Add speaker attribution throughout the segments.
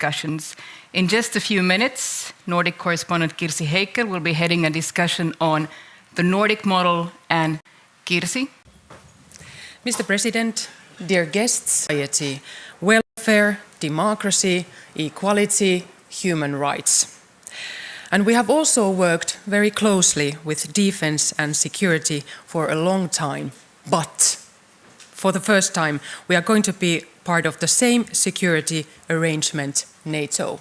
Speaker 1: discussions. In just a few minutes, Nordic correspondent Kirsi Heikel will be heading a discussion on the Nordic model and Kirsi.
Speaker 2: Mr. President, dear guests, society, welfare, democracy, equality, human rights. And we have also worked very closely with defense and security for a long time. But for the first time, we are going to be part of the same security arrangement, NATO.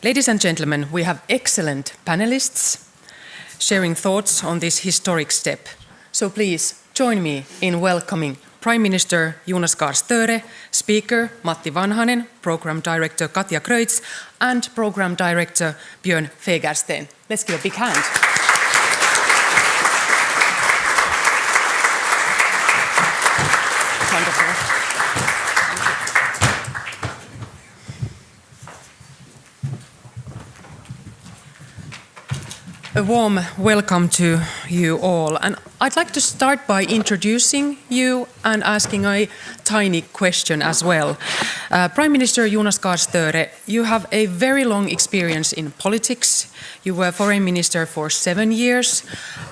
Speaker 2: Ladies and gentlemen, we have excellent panelists sharing thoughts on this historic step. So please join me in welcoming Prime Minister Jonas Garciari, Speaker Matti Vanhanen, Program Director Katja Kreutz, and Program Director Björn Fegersten. Let's give a big hand. Wonderful. A warm welcome to you all. And I'd like to start by introducing you and asking a tiny question as well. Prime Minister Jonas Garciari, you have a very long experience in politics. You were Foreign Minister for 7 years,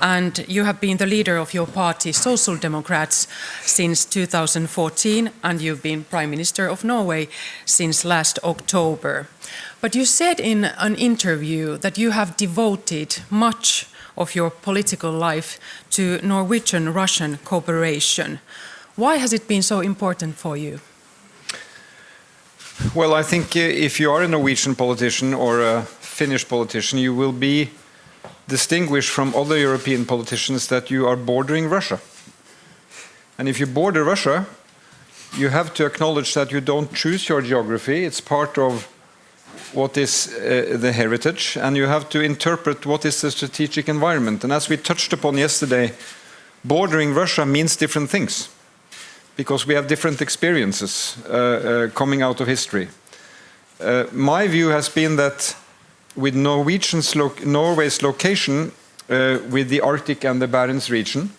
Speaker 2: and you have been the leader of your party, Social Democrats, since 2014, and you've been Prime Minister of Norway since last October. But you said in an interview that you have devoted much of your political life to Norwegian-Russian cooperation. Why has it been so important for you?
Speaker 3: Well, I think if you are a Norwegian politician or a Finnish politician, you will be distinguished from other European politicians that you are bordering Russia. And if you border Russia, you have to acknowledge that you don't choose your geography. It's part of what is the heritage, and you have to interpret what is the strategic environment. And as we touched upon yesterday, bordering Russia means different things, because we have different experiences coming out of history. My view has been that with Norway's location with the Arctic and the Barents region,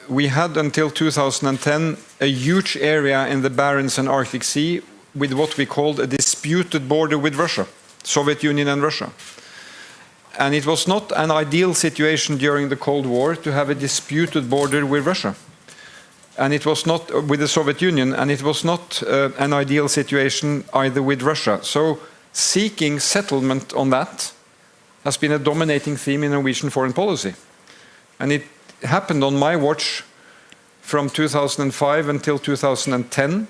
Speaker 3: we had until 2010 a huge area in the Barents and Arctic Sea with what we called a disputed border with Russia, Soviet Union and Russia. And it was not an ideal situation during the Cold War to have a disputed border with Russia. And it was not with the Soviet Union, and it was not an ideal situation either with Russia. So seeking settlement on that has been a dominating theme in Norwegian foreign policy. And it happened on my watch from 2005 until 2010,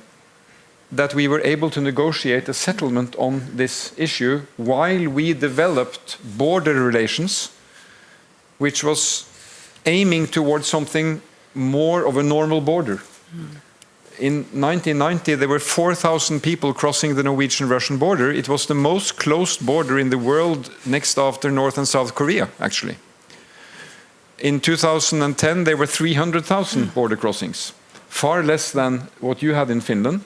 Speaker 3: that we were able to negotiate a settlement on this issue while we developed border relations, which was aiming towards something more of a normal border. In 1990, there were 4,000 people crossing the Norwegian-Russian border. It was the most closed border in the world, next after North and South Korea, actually. In 2010, there were 300,000 border crossings, far less than what you had in Finland.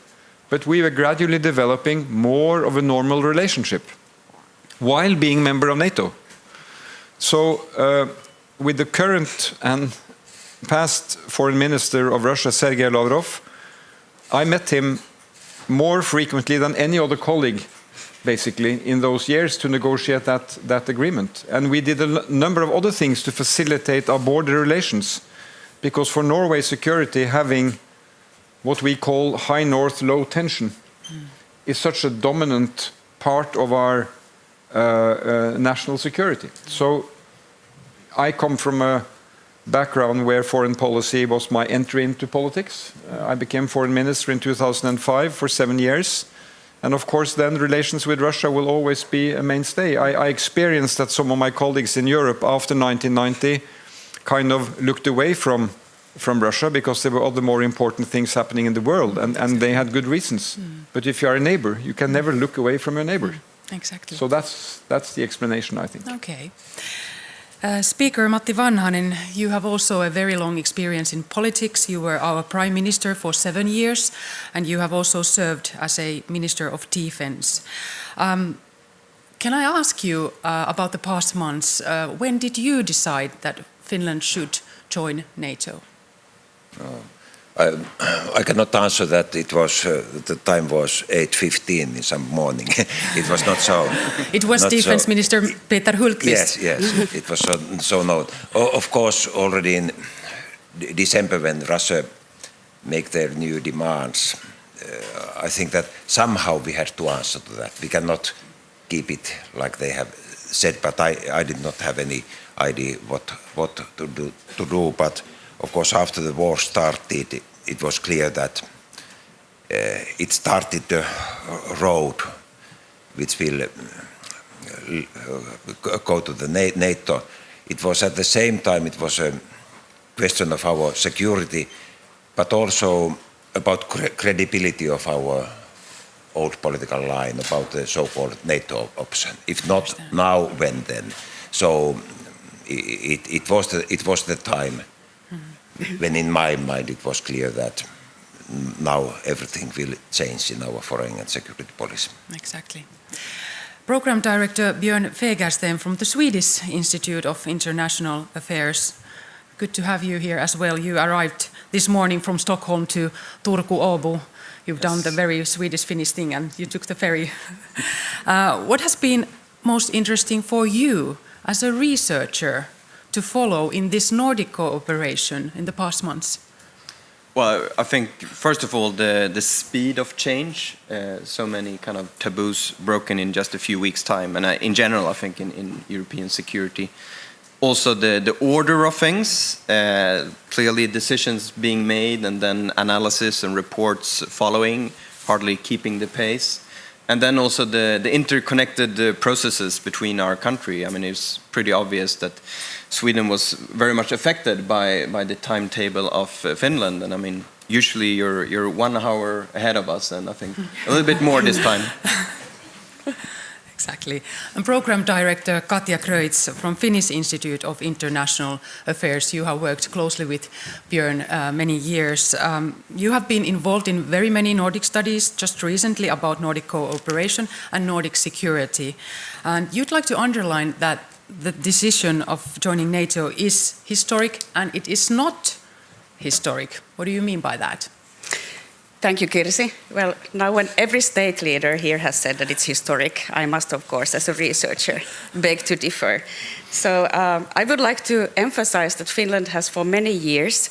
Speaker 3: But we were gradually developing more of a normal relationship while being member of NATO. So with the current and past foreign minister of Russia, Sergei Lavrov, I met him more frequently than any other colleague, basically, in those years to negotiate that agreement. And we did a number of other things to facilitate our border relations, because for Norway's security, having what we call high north, low tension is such a dominant part of our national security. So I come from a background where foreign policy was my entry into politics. I became foreign minister in 2005 for 7 years. And of course then relations with Russia will always be a mainstay. I experienced that some of my colleagues in Europe after 1990 kind of looked away from Russia because there were other more important things happening in the world, and they had good reasons. But if you are a neighbor, you can never look away from your neighbor.
Speaker 2: Exactly.
Speaker 3: So that's the explanation, I think.
Speaker 2: Okay. Speaker Matti Vanhanen, you have also a very long experience in politics. You were our Prime Minister for 7 years, and you have also served as a Minister of Defense. Can I ask you about the past months? When did you decide that Finland should join NATO?
Speaker 4: I cannot answer that. It was the time was 8:15 in some morning. It was not so.
Speaker 2: It was Defense Minister Peter Hultqvist.
Speaker 4: Yes. It was so known. Of course, already in December when Russia make their new demands, I think that somehow we had to answer to that. We cannot keep it like they have said, but I did not have any idea what to do. But of course, after the war started, it was clear that it started the road which will go to the NATO. It was at the same time, it was a question of our security, but also about credibility of our old political line, about the so-called NATO option. If not now, when then? So it was the time when in my mind it was clear that now everything will change in our foreign and security policy.
Speaker 2: Exactly. Program Director Björn Fegersten from the Swedish Institute of International Affairs. Good to have you here as well. You arrived this morning from Stockholm to Turku-Åbo. You've done the very Swedish-Finnish thing and you took the ferry. What has been most interesting for you as a researcher to follow in this Nordic cooperation in the past months?
Speaker 5: Well, I think, first of all, the speed of change, so many kind of taboos broken in just a few weeks' time, and in general, I think, in European security. Also, the order of things, clearly decisions being made, and then analysis and reports following, hardly keeping the pace. And then also the interconnected processes between our country. I mean, it's pretty obvious that Sweden was very much affected by the timetable of Finland. And I mean, usually you're 1 hour ahead of us, and I think a little bit more this time.
Speaker 2: Exactly. And Program Director Katja Kreutz from Finnish Institute of International Affairs. You have worked closely with Björn many years. You have been involved in very many Nordic studies just recently about Nordic cooperation and Nordic security. And you'd like to underline that the decision of joining NATO is historic and it is not historic. What do you mean by that?
Speaker 6: Thank you, Kirsi. Well, now when every state leader here has said that it's historic, I must, of course, as a researcher, beg to differ. So I would like to emphasize that Finland has for many years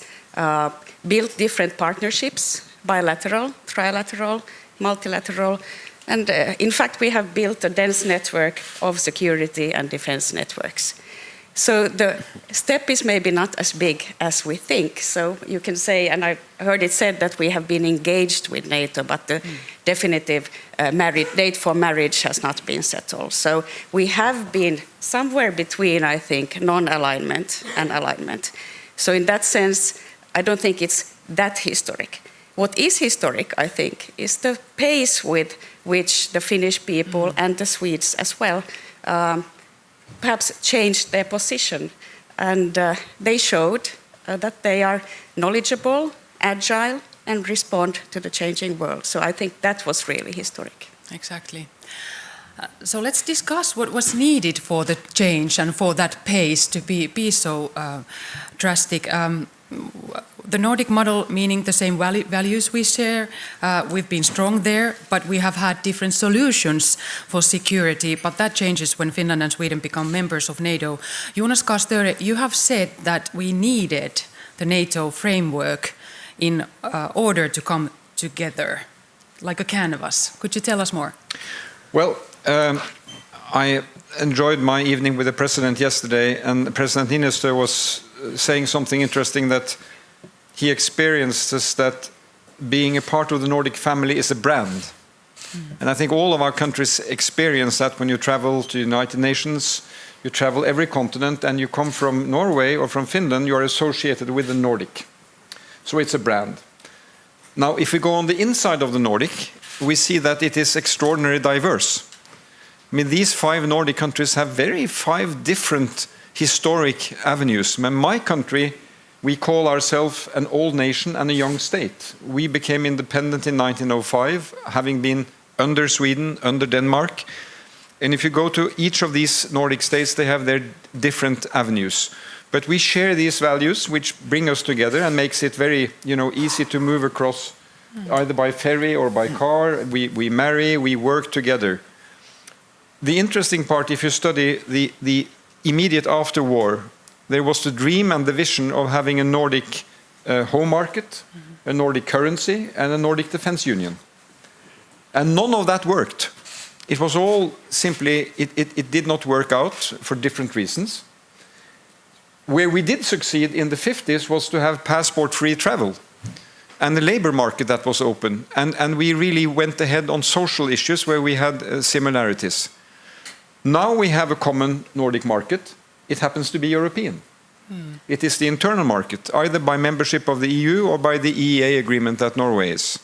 Speaker 6: built different partnerships, bilateral, trilateral, multilateral, and in fact we have built a dense network of security and defense networks. So the step is maybe not as big as we think. So you can say, and I heard it said that we have been engaged with NATO, but the definitive date for marriage has not been settled. So we have been somewhere between, I think, non-alignment and alignment. So in that sense, I don't think it's that historic. What is historic, I think, is the pace with which the Finnish people and the Swedes as well perhaps changed their position, and they showed that they are knowledgeable, agile, and respond to the changing world. So I think that was really historic.
Speaker 2: Exactly. So let's discuss what was needed for the change and for that pace to be so drastic. The Nordic model, meaning the same values we share, we've been strong there, but we have had different solutions for security, but that changes when Finland and Sweden become members of NATO. Jonas, you have said that we needed the NATO framework in order to come together, like a canvas. Could you tell us more?
Speaker 3: Well, I enjoyed my evening with the President yesterday, and President Niinistö was saying something interesting, that he experiences that being a part of the Nordic family is a brand. And I think all of our countries experience that when you travel to the United Nations, you travel every continent, and you come from Norway or from Finland, you are associated with the Nordic. So it's a brand. Now, if we go on the inside of the Nordic, we see that it is extraordinarily diverse. I mean, these 5 Nordic countries have 5 different historic avenues. In my country, we call ourselves an old nation and a young state. We became independent in 1905, having been under Sweden, under Denmark. And if you go to each of these Nordic states, they have their different avenues. But we share these values, which bring us together and makes it very, easy to move across, either by ferry or by car. We marry, we work together. The interesting part, if you study the immediate after war, there was the dream and the vision of having a Nordic home market, a Nordic currency, and a Nordic defense union. And none of that worked. It was all simply, it did not work out for different reasons. Where we did succeed in the 50s was to have passport-free travel and the labor market that was open. And we really went ahead on social issues where we had similarities. Now we have a common Nordic market. It happens to be European. It is the internal market, either by membership of the EU or by the EEA agreement that Norway is.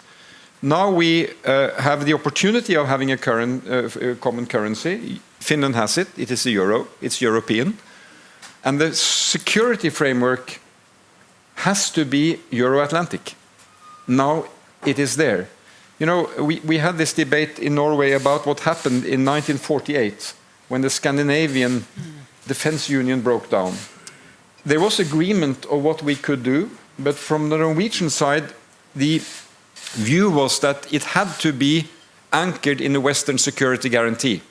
Speaker 3: Now we have the opportunity of having a common currency. Finland has it. It is the euro. It's European. And the security framework has to be Euro-Atlantic. Now it is there. We had this debate in Norway about what happened in 1948 when the Scandinavian defense union broke down. There was agreement of what we could do, but from the Norwegian side, the view was that it had to be anchored in a Western security guarantee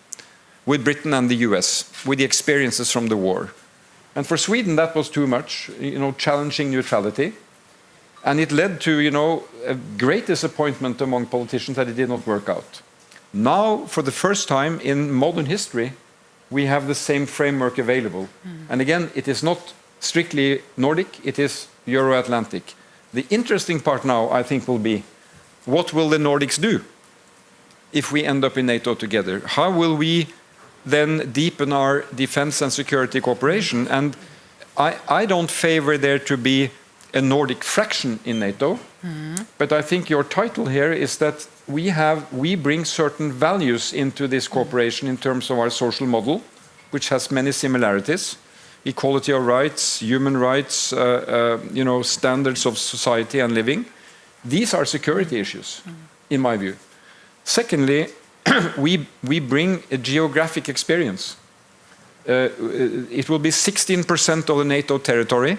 Speaker 3: with Britain and the US, with the experiences from the war. And for Sweden, that was too much, challenging neutrality. And it led to, a great disappointment among politicians that it did not work out. Now, for the first time in modern history, we have the same framework available. And again, it is not strictly Nordic, it is Euro-Atlantic. The interesting part now, I think, will be, what will the Nordics do if we end up in NATO together? How will we then deepen our defense and security cooperation? And I don't favor there to be a Nordic fraction in NATO, but I think your title here is that we bring certain values into this cooperation in terms of our social model, which has many similarities. Equality of rights, human rights, standards of society and living. These are security issues, in my view. Secondly, we bring a geographic experience. It will be 16% of the NATO territory,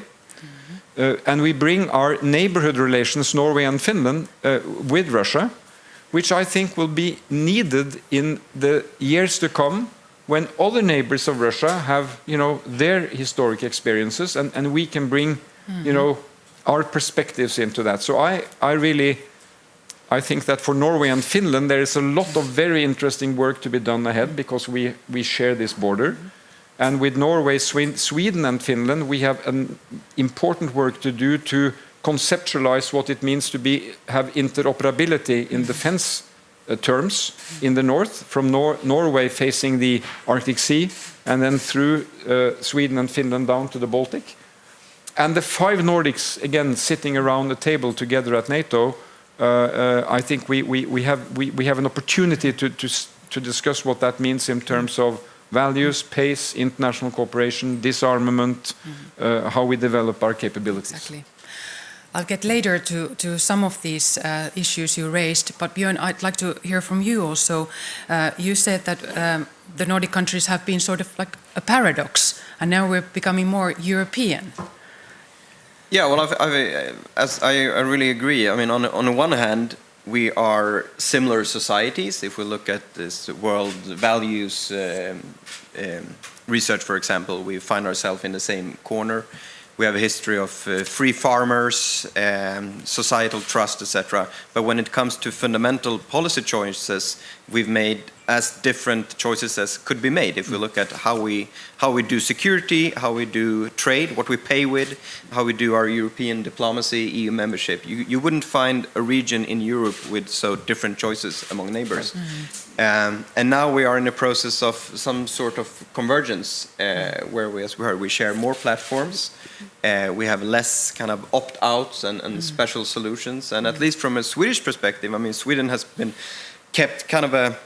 Speaker 3: and we bring our neighborhood relations, Norway and Finland, with Russia, which I think will be needed in the years to come when other neighbors of Russia have, their historic experiences, and we can bring, our perspectives into that. So I think that for Norway and Finland, there is a lot of very interesting work to be done ahead because we share this border. And with Norway, Sweden and Finland, we have an important work to do to conceptualize what it means to have interoperability in defense terms in the north, from Norway facing the Arctic Sea, and then through Sweden and Finland down to the Baltic. And the 5 Nordics, again, sitting around the table together at NATO, I think we have an opportunity to discuss what that means in terms of values, pace, international cooperation, disarmament, how we develop our capabilities.
Speaker 2: Exactly. I'll get later to some of these issues you raised, but Björn, I'd like to hear from you also. You said that the Nordic countries have been sort of like a paradox, and now we're becoming more European.
Speaker 5: Yeah, well, I really agree. I mean, on the one hand, we are similar societies. If we look at this world values research, for example, we find ourselves in the same corner. We have a history of free farmers, societal trust, etc. But when it comes to fundamental policy choices, we've made as different choices as could be made. If we look at how we do security, how we do trade, what we pay with, how we do our European diplomacy, EU membership, you wouldn't find a region in Europe with so different choices among neighbors. And now we are in a process of some sort of convergence, where we, as we heard, we share more platforms. We have less kind of opt-outs and special solutions. And at least from a Swedish perspective, I mean, Sweden has been kept kind of a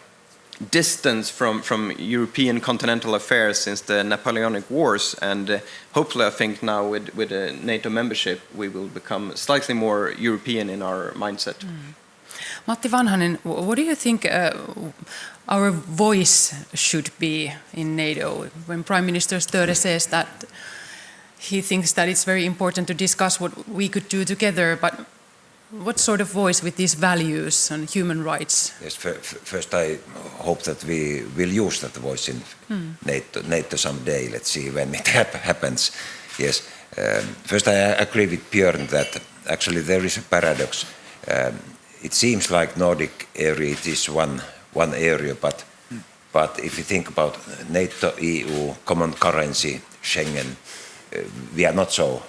Speaker 5: distance from European continental affairs since the Napoleonic Wars, and hopefully I think now with a NATO membership we will become slightly more European in our mindset.
Speaker 2: Matti Vanhanen, what do you think our voice should be in NATO? When Prime Minister Störe says that he thinks that it's very important to discuss what we could do together, but what sort of voice with these values and human rights?
Speaker 4: Yes, first I hope that we will use that voice in NATO someday. Let's see when it happens. Yes. First I agree with Björn that actually there is a paradox. It seems like Nordic area it is one area, but if you think about NATO, EU, common currency, Schengen, we are not so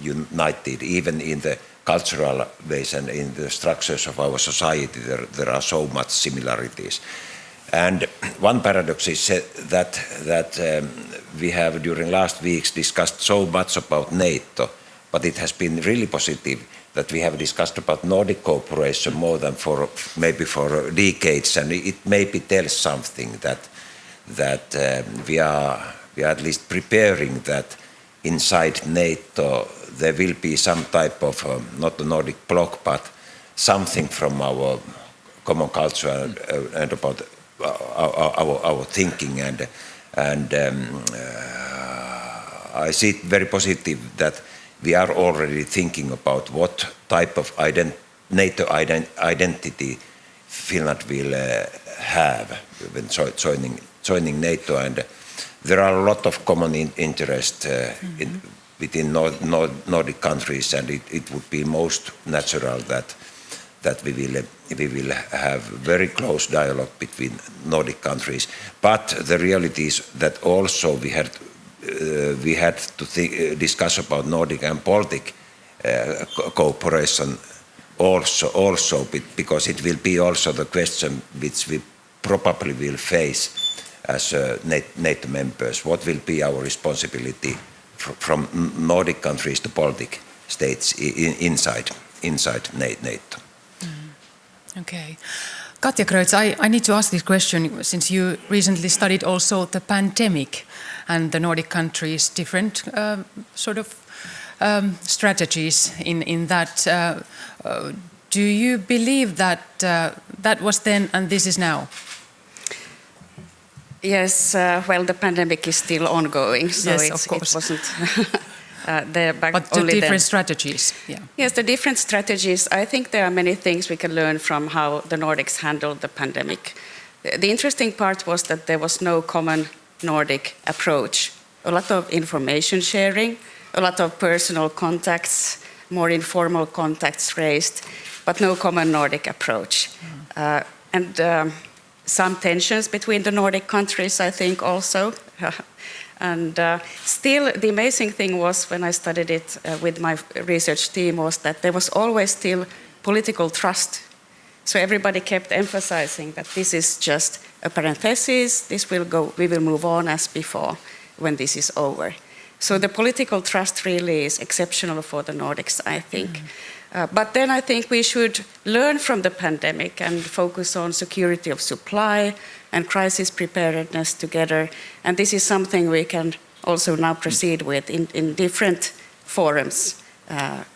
Speaker 4: united, even in the cultural ways and in the structures of our society. There are so much similarities. And one paradox is that we have during last weeks discussed so much about NATO, but it has been really positive that we have discussed about Nordic cooperation more than for decades, and it maybe tells something that we are at least preparing that inside NATO there will be some type of not the Nordic bloc, but something from our common culture and about our thinking, and I see it very positive that we are already thinking about what type of NATO identity Finland will have when joining NATO, and there are a lot of common interest within Nordic countries, and it would be most natural that we will have very close dialogue between Nordic countries. But the reality is that also we had to discuss about Nordic and Baltic cooperation also because it will be also the question which we probably will face as NATO members. What will be our responsibility from Nordic countries to Baltic states inside NATO?
Speaker 2: Okay. Katja Kreutz, I need to ask this question since you recently studied also the pandemic and the Nordic countries' different strategies in that. Do you believe that that was then and this is now?
Speaker 6: Yes, well, the pandemic is still ongoing, so
Speaker 2: yes, of course.
Speaker 6: It wasn't there back
Speaker 2: but the
Speaker 6: only
Speaker 2: different
Speaker 6: then.
Speaker 2: Strategies, yeah.
Speaker 6: Yes, the different strategies. I think there are many things we can learn from how the Nordics handled the pandemic. The interesting part was that there was no common Nordic approach. A lot of information sharing, a lot of personal contacts, more informal contacts raised, but no common Nordic approach. And some tensions between the Nordic countries, I think, also. And still, the amazing thing was, when I studied it with my research team, was that there was always still political trust. So everybody kept emphasizing that this is just a parenthesis, this will go, we will move on as before when this is over. So the political trust really is exceptional for the Nordics, I think. But then I think we should learn from the pandemic and focus on security of supply and crisis preparedness together. And this is something we can also now proceed with in different forums,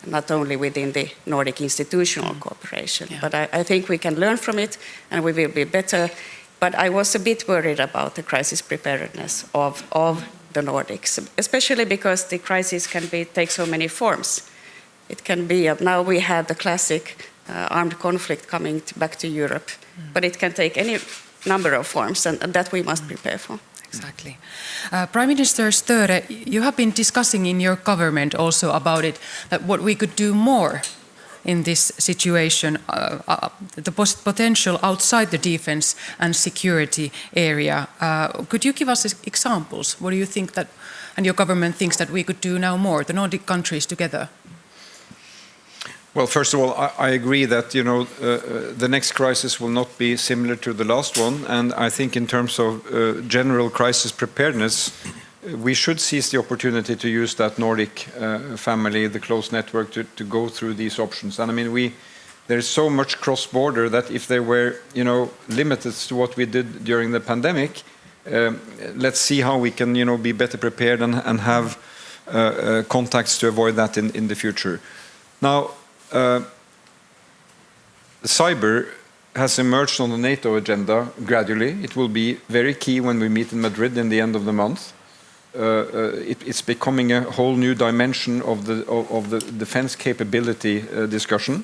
Speaker 6: not only within the Nordic institutional cooperation. Yeah. But I think we can learn from it and we will be better. But I was a bit worried about the crisis preparedness of the Nordics, especially because the crisis can take so many forms. It can be, now we had the classic armed conflict coming back to Europe, but it can take any number of forms, and that we must prepare for.
Speaker 2: Exactly. Prime Minister Störe, you have been discussing in your government also about it, that what we could do more in this situation, the potential outside the defense and security area. Could you give us examples? What do you think that, and your government thinks that we could do now more, the Nordic countries together?
Speaker 3: Well, first of all, I agree that the next crisis will not be similar to the last one, and I think in terms of general crisis preparedness, we should seize the opportunity to use that Nordic family, the close network, to go through these options. And I mean, there is so much cross-border that if they were, limited to what we did during the pandemic, let's see how we can, be better prepared and have contacts to avoid that in the future. Now, cyber has emerged on the NATO agenda gradually. It will be very key when we meet in Madrid in the end of the month. it's becoming a whole new dimension of the defense capability discussion.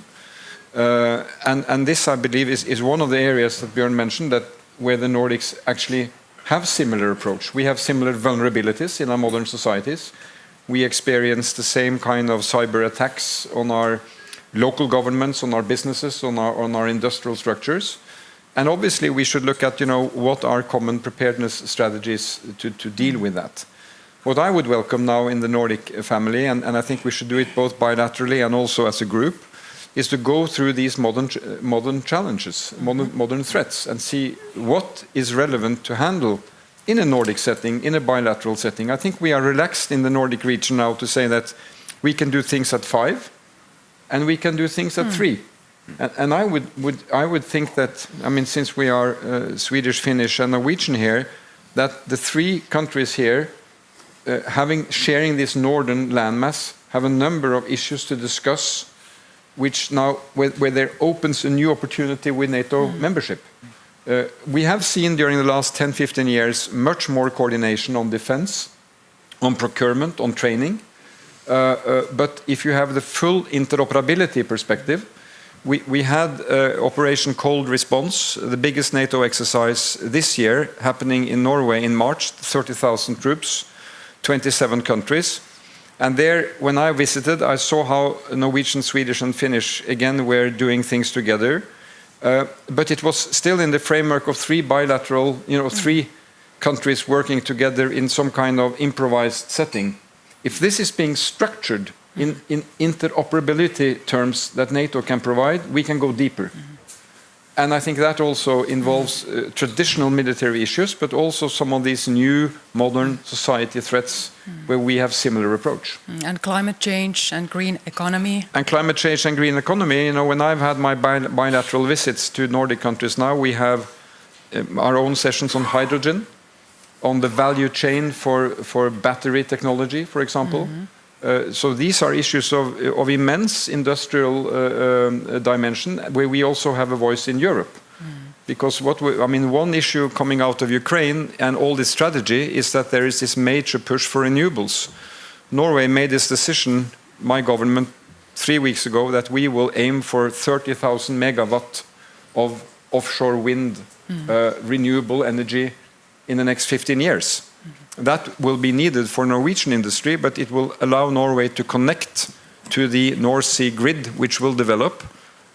Speaker 3: And this, I believe, is one of the areas that Björn mentioned, that where the Nordics actually have similar approach. We have similar vulnerabilities in our modern societies. We experience the same kind of cyber attacks on our local governments, on our businesses, on our industrial structures. And obviously we should look at, what are common preparedness strategies to deal with that. What I would welcome now in the Nordic family, and I think we should do it both bilaterally and also as a group, is to go through these modern challenges, modern threats, and see what is relevant to handle in a Nordic setting, in a bilateral setting. I think we are relaxed in the Nordic region now to say that we can do things at 5 and we can do things at 3. And I would think that, since we are Swedish, Finnish and Norwegian here, that the 3 countries here, sharing this northern landmass, have a number of issues to discuss, which now, where there opens a new opportunity with NATO membership. We have seen during the last 10-15 years much more coordination on defense, on procurement, on training. But if you have the full interoperability perspective, we had Operation Cold Response, the biggest NATO exercise this year, happening in Norway in March, 30,000 troops, 27 countries. And there, when I visited, I saw how Norwegian, Swedish and Finnish, again, were doing things together. But it was still in the framework of 3 bilateral, 3 countries working together in some kind of improvised setting. If this is being structured in interoperability terms that NATO can provide, we can go deeper. And I think that also involves traditional military issues, but also some of these new modern society threats where we have similar approach.
Speaker 2: And climate change and green economy.
Speaker 3: And climate change and green economy, when I've had my bilateral visits to Nordic countries now, we have our own sessions on hydrogen, on the value chain for battery technology, for example. So these are issues of immense industrial dimension, where we also have a voice in Europe. Because one issue coming out of Ukraine and all this strategy is that there is this major push for renewables. Norway made this decision, my government, 3 weeks ago, that we will aim for 30,000 megawatt of offshore wind renewable energy in the next 15 years. That will be needed for Norwegian industry, but it will allow Norway to connect to the North Sea grid, which will develop,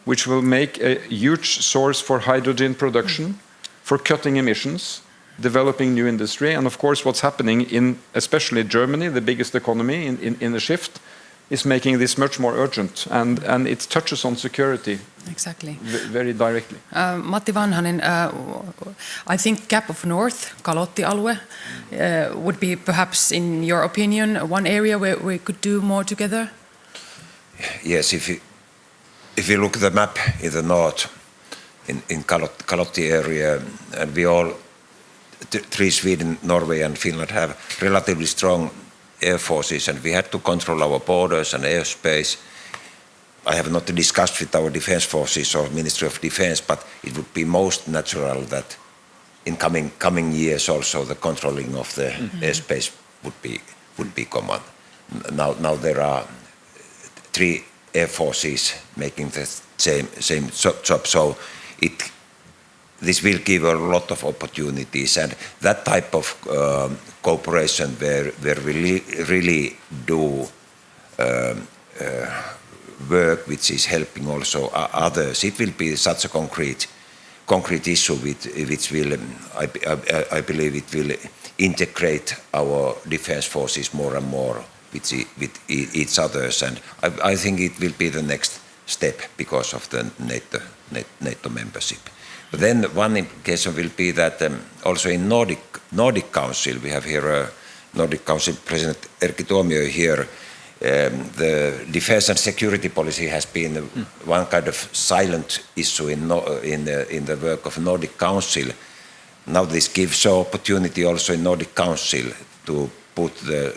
Speaker 3: which will make a huge source for hydrogen production, for cutting emissions, developing new industry. And of course, what's happening in especially Germany, the biggest economy in the shift, is making this much more urgent. And it touches on security.
Speaker 2: Exactly.
Speaker 3: Very directly.
Speaker 2: Matti Vanhanen, I think Gap of North, Kalotti-alue, would be perhaps, in your opinion, one area where we could do more together?
Speaker 4: Yes, if you look at the map in the north, in Kalotti area, and we all, 3, Sweden, Norway and Finland, have relatively strong air forces, and we had to control our borders and airspace. I have not discussed with our defense forces or Ministry of Defense, but it would be most natural that in coming years also the controlling of the airspace would be common. Now there are 3 air forces making the same job, so this will give a lot of opportunities, and that type of cooperation where we really do work which is helping also others, it will be such a concrete issue which will, I believe it will integrate our defense forces more and more with each others, and I think it will be the next step because of the NATO membership. But then one implication will be that also in Nordic Council, we have here Nordic Council President Erkki Tuomioja here. The defense and security policy has been one kind of silent issue in the work of Nordic Council. Now this gives opportunity also in Nordic Council to put the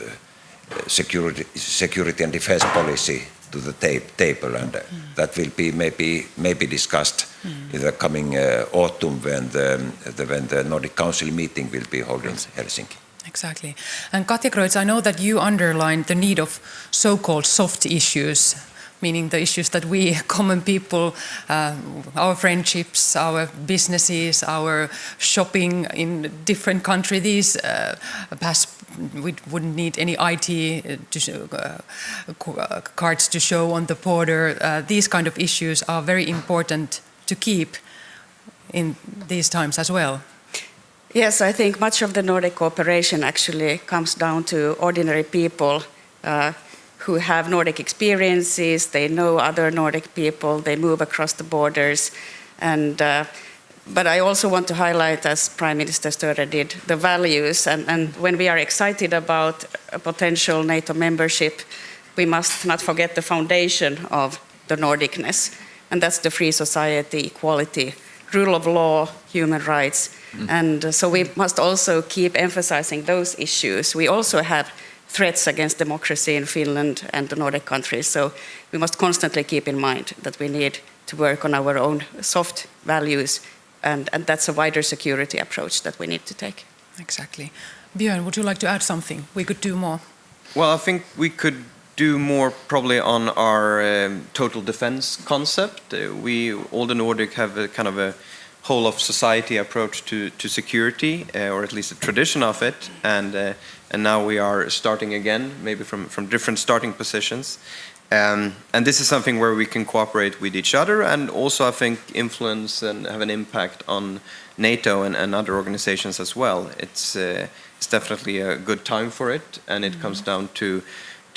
Speaker 4: security and defense policy to the table, and that will be maybe discussed in the coming autumn when the Nordic Council meeting will be held in Helsinki.
Speaker 2: Exactly. And Katja Kreutz, I know that you underline the need of so-called soft issues, meaning the issues that we common people, our friendships, our businesses, our shopping in different countries, these we wouldn't need any IT cards to show on the border. These kind of issues are very important to keep in these times as well.
Speaker 6: Yes, I think much of the Nordic cooperation actually comes down to ordinary people who have Nordic experiences, they know other Nordic people, they move across the borders. But I also want to highlight, as Prime Minister Störe did, the values. And when we are excited about a potential NATO membership, we must not forget the foundation of the Nordicness. And that's the free society, equality, rule of law, human rights. And so we must also keep emphasizing those issues. We also have threats against democracy in Finland and the Nordic countries. So we must constantly keep in mind that we need to work on our own soft values. And that's a wider security approach that we need to take.
Speaker 2: Exactly. Björn, would you like to add something? We could do more.
Speaker 5: Well, I think we could do more probably on our total defense concept. We, all the Nordic, have a kind of a whole of society approach to security, or at least a tradition of it. And now we are starting again, maybe from different starting positions. And this is something where we can cooperate with each other and also, I think, influence and have an impact on NATO and other organizations as well. It's definitely a good time for it, and it comes down to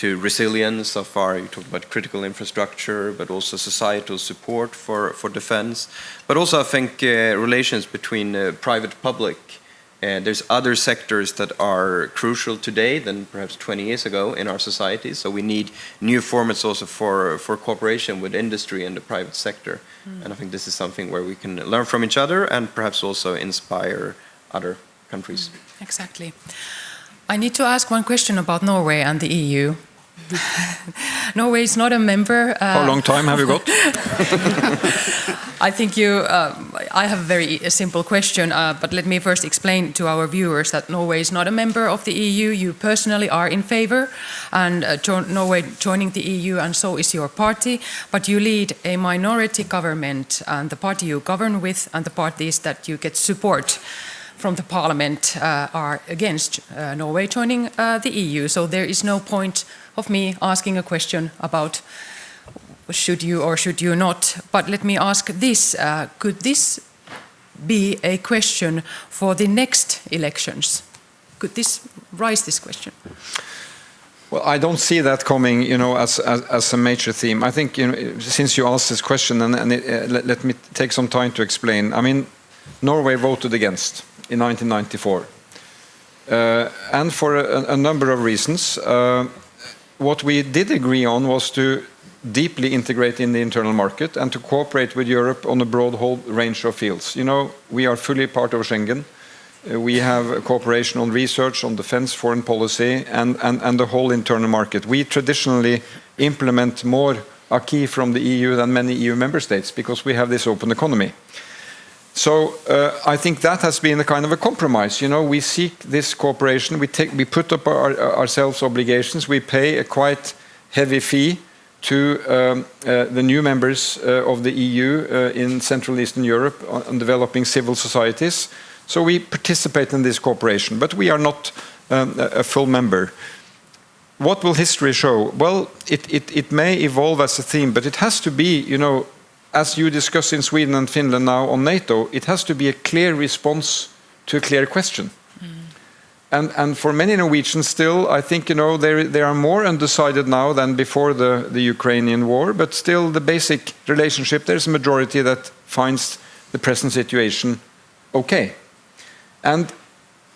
Speaker 5: resilience of our, you talked about critical infrastructure, but also societal support for defense. But also, I think, relations between private-public. There's other sectors that are crucial today than perhaps 20 years ago in our society. So we need new formats also for cooperation with industry and the private sector. And I think this is something where we can learn from each other and perhaps also inspire other countries.
Speaker 2: Exactly. I need to ask one question about Norway and the EU. Norway is not a member.
Speaker 3: How long time have you got?
Speaker 2: I think I have a very simple question, but let me first explain to our viewers that Norway is not a member of the EU. You personally are in favor, and Norway joining the EU, and so is your party. But you lead a minority government, and the party you govern with and the parties that you get support from the parliament are against Norway joining the EU. So there is no point of me asking a question about should you or should you not. But let me ask this, could this be a question for the next elections? Could this raise this question?
Speaker 3: Well, I don't see that coming, as a major theme. I think, since you asked this question, let me take some time to explain. I mean, Norway voted against in 1994, and for a number of reasons. What we did agree on was to deeply integrate in the internal market and to cooperate with Europe on a broad whole range of fields. We are fully part of Schengen. We have cooperation on research, on defense, foreign policy, and the whole internal market. We traditionally implement more acquis from the EU than many EU member states because we have this open economy. So I think that has been a kind of a compromise. We seek this cooperation. We put up ourselves obligations. We pay a quite heavy fee to the new members of the EU in Central Eastern Europe on developing civil societies. So we participate in this cooperation, but we are not a full member. What will history show? Well, it may evolve as a theme, but it has to be, as you discuss in Sweden and Finland now on NATO, it has to be a clear response to a clear question. And for many Norwegians still, I think, they are more undecided now than before the Ukrainian war, but still the basic relationship, there's a majority that finds the present situation okay. And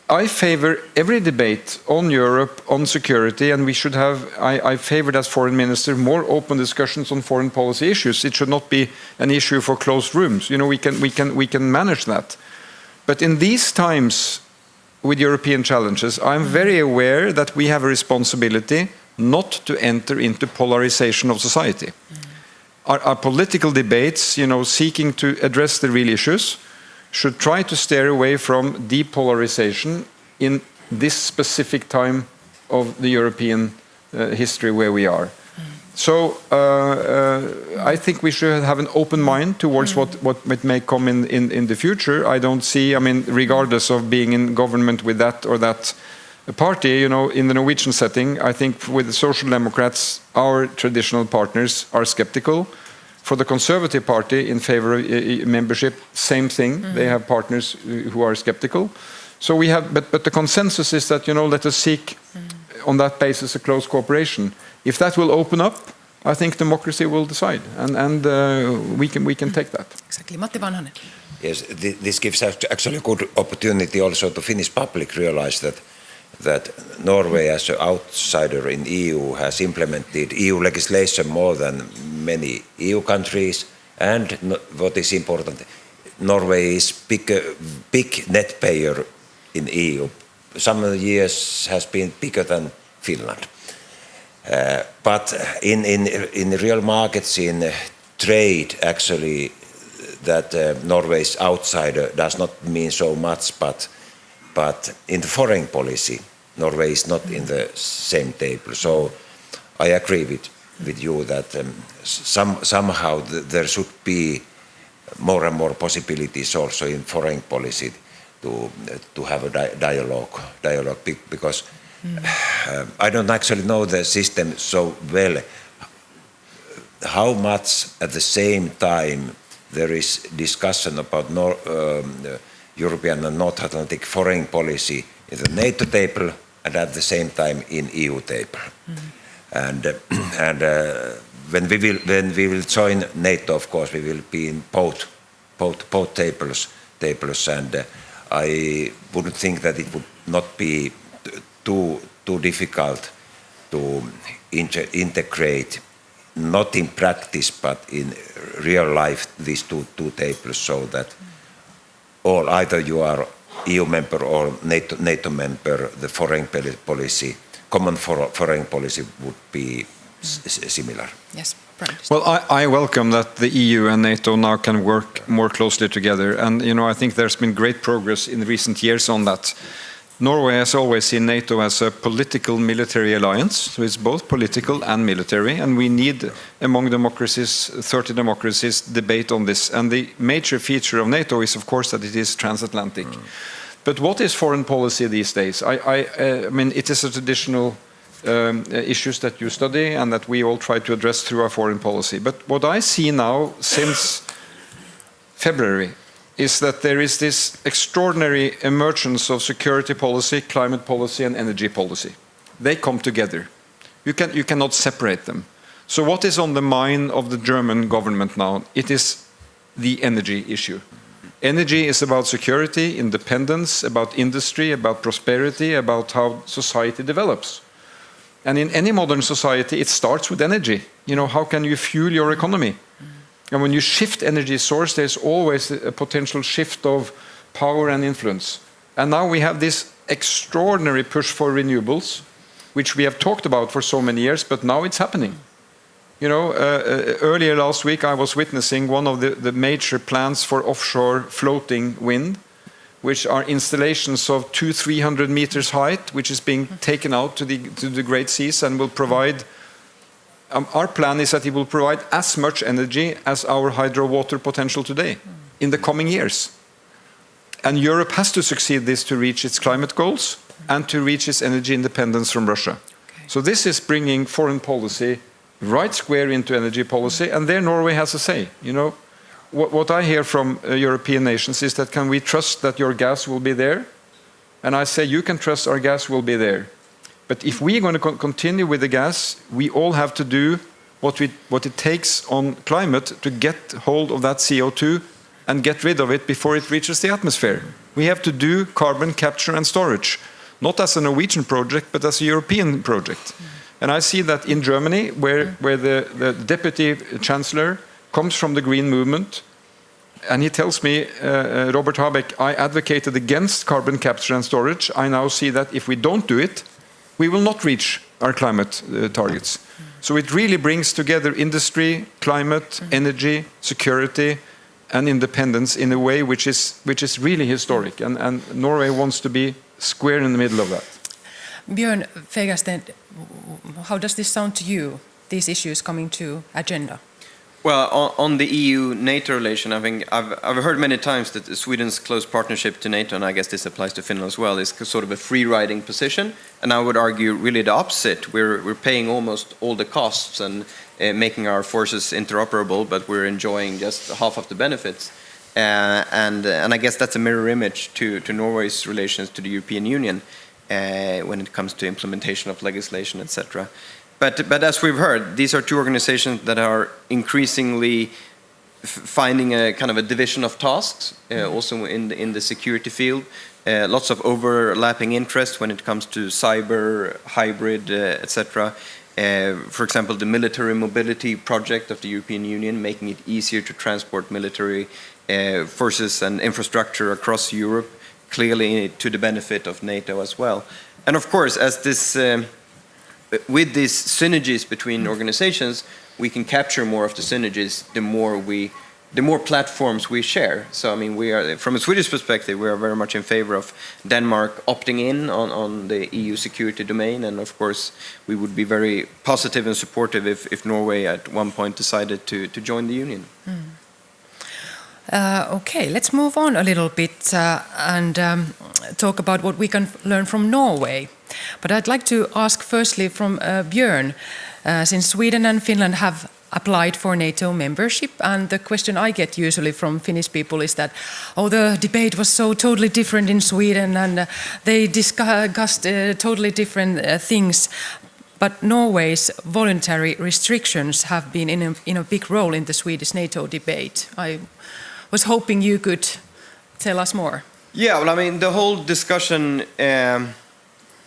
Speaker 3: I favor every debate on Europe, on security, and we should have, I favored as foreign minister, more open discussions on foreign policy issues. It should not be an issue for closed rooms. We can manage that. But in these times with European challenges, I'm very aware that we have a responsibility not to enter into polarization of society. Our political debates, seeking to address the real issues, should try to steer away from depolarization in this specific time of the European history where we are. So I think we should have an open mind towards what may come in the future. I don't see, I mean, regardless of being in government with that or that party, you know, in the Norwegian setting, I think with the Social Democrats, our traditional partners are skeptical. For the Conservative Party, in favor of membership, same thing. They have partners who are skeptical. So we have, but the consensus is that, you know, let us seek on that basis a close cooperation. If that will open up, I think democracy will decide, and we can take that.
Speaker 2: Exactly. Matti Vanhanen.
Speaker 4: Yes, this gives actually a good opportunity also to Finnish public realize that Norway, as an outsider in EU, has implemented EU legislation more than many EU countries, and what is important, Norway is big net payer in EU. Some of the years has been bigger than Finland. But in real markets, in trade, actually, that Norway's outsider does not mean so much, but in the foreign policy, Norway is not in the same table. So I agree with you that somehow there should be more and more possibilities also in foreign policy to have a dialogue because I don't actually know the system so well. How much at the same time there is discussion about European and North Atlantic foreign policy in the NATO table and at the same time in EU table. And when we will join NATO, of course, we will be in both tables, and I wouldn't think that it would not be too difficult to integrate, not in practice but in real life, these two tables, so that either you are EU member or NATO member, the foreign policy, common foreign policy would be similar.
Speaker 2: Yes.
Speaker 3: Well, I welcome that the EU and NATO now can work more closely together, and you know, I think there's been great progress in recent years on that. Norway has always seen NATO as a political military alliance, so it's both political and military, and we need, among democracies, 30 democracies, debate on this. And the major feature of NATO is, of course, that it is transatlantic. But what is foreign policy these days? I mean, it is a traditional issues that you study and that we all try to address through our foreign policy. But what I see now, since February, is that there is this extraordinary emergence of security policy, climate policy, and energy policy. They come together. You cannot separate them. So what is on the mind of the German government now? It is the energy issue. Energy is about security, independence, about industry, about prosperity, about how society develops. And in any modern society, it starts with energy. You know, how can you fuel your economy? And when you shift energy source, there's always a potential shift of power and influence. And now we have this extraordinary push for renewables, which we have talked about for so many years, but now it's happening. You know, earlier last week I was witnessing one of the major plants for offshore floating wind, which are installations of 200-300 meters height, which is being taken out to the Great Seas and will provide. Our plan is that it will provide as much energy as our hydro water potential today in the coming years. And Europe has to succeed this to reach its climate goals and to reach its energy independence from Russia. Okay. So this is bringing foreign policy right square into energy policy, and there Norway has a say. You know, what I hear from European nations is that, can we trust that your gas will be there? And I say, you can trust our gas will be there. But if we're going to continue with the gas, we all have to do what it takes on climate to get hold of that CO2 and get rid of it before it reaches the atmosphere. We have to do carbon capture and storage, not as a Norwegian project, but as a European project. And I see that in Germany, where the deputy chancellor comes from the Green movement, and he tells me, Robert Habeck, I advocated against carbon capture and storage. I now see that if we don't do it, we will not reach our climate targets. So it really brings together industry, climate, energy, security, and independence in a way which is really historic, and Norway wants to be square in the middle of that.
Speaker 2: Björn Fegersten, how does this sound to you, these issues coming to agenda?
Speaker 5: Well, on the EU-NATO relation, I think I've heard many times that Sweden's close partnership to NATO, and I guess this applies to Finland as well, is sort of a free-riding position. And I would argue really the opposite. We're paying almost all the costs and making our forces interoperable, but we're enjoying just half of the benefits. And I guess that's a mirror image to Norway's relations to the European Union when it comes to implementation of legislation, etc. But as we've heard, these are two organizations that are increasingly finding a kind of a division of tasks, also in the security field. Lots of overlapping interests when it comes to cyber, hybrid, etc. For example, the military mobility project of the European Union, making it easier to transport military forces and infrastructure across Europe, clearly to the benefit of NATO as well. And of course, as this with these synergies between organizations, we can capture more of the synergies the more platforms we share. So I mean, we are, from a Swedish perspective, we are very much in favor of Denmark opting in on the EU security domain, and of course we would be very positive and supportive if Norway at one point decided to join the Union.
Speaker 2: Okay, let's move on a little bit and talk about what we can learn from Norway. But I'd like to ask firstly from Björn, since Sweden and Finland have applied for NATO membership, and the question I get usually from Finnish people is that, oh, the debate was so totally different in Sweden and they discussed totally different things. But Norway's voluntary restrictions have been in a big role in the Swedish NATO debate. I was hoping you could tell us more.
Speaker 5: Yeah, well, I mean, the whole discussion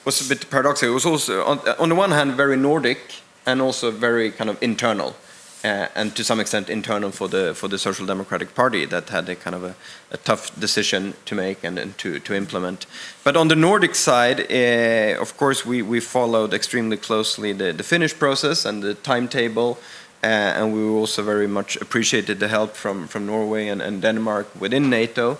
Speaker 5: was a bit paradoxical. It was also, on the one hand, very Nordic and also very kind of internal, and to some extent internal for the Social Democratic Party that had a kind of a tough decision to make and to implement. But on the Nordic side, of course, we followed extremely closely the Finnish process and the timetable. And we also very much appreciated the help from Norway and Denmark within NATO.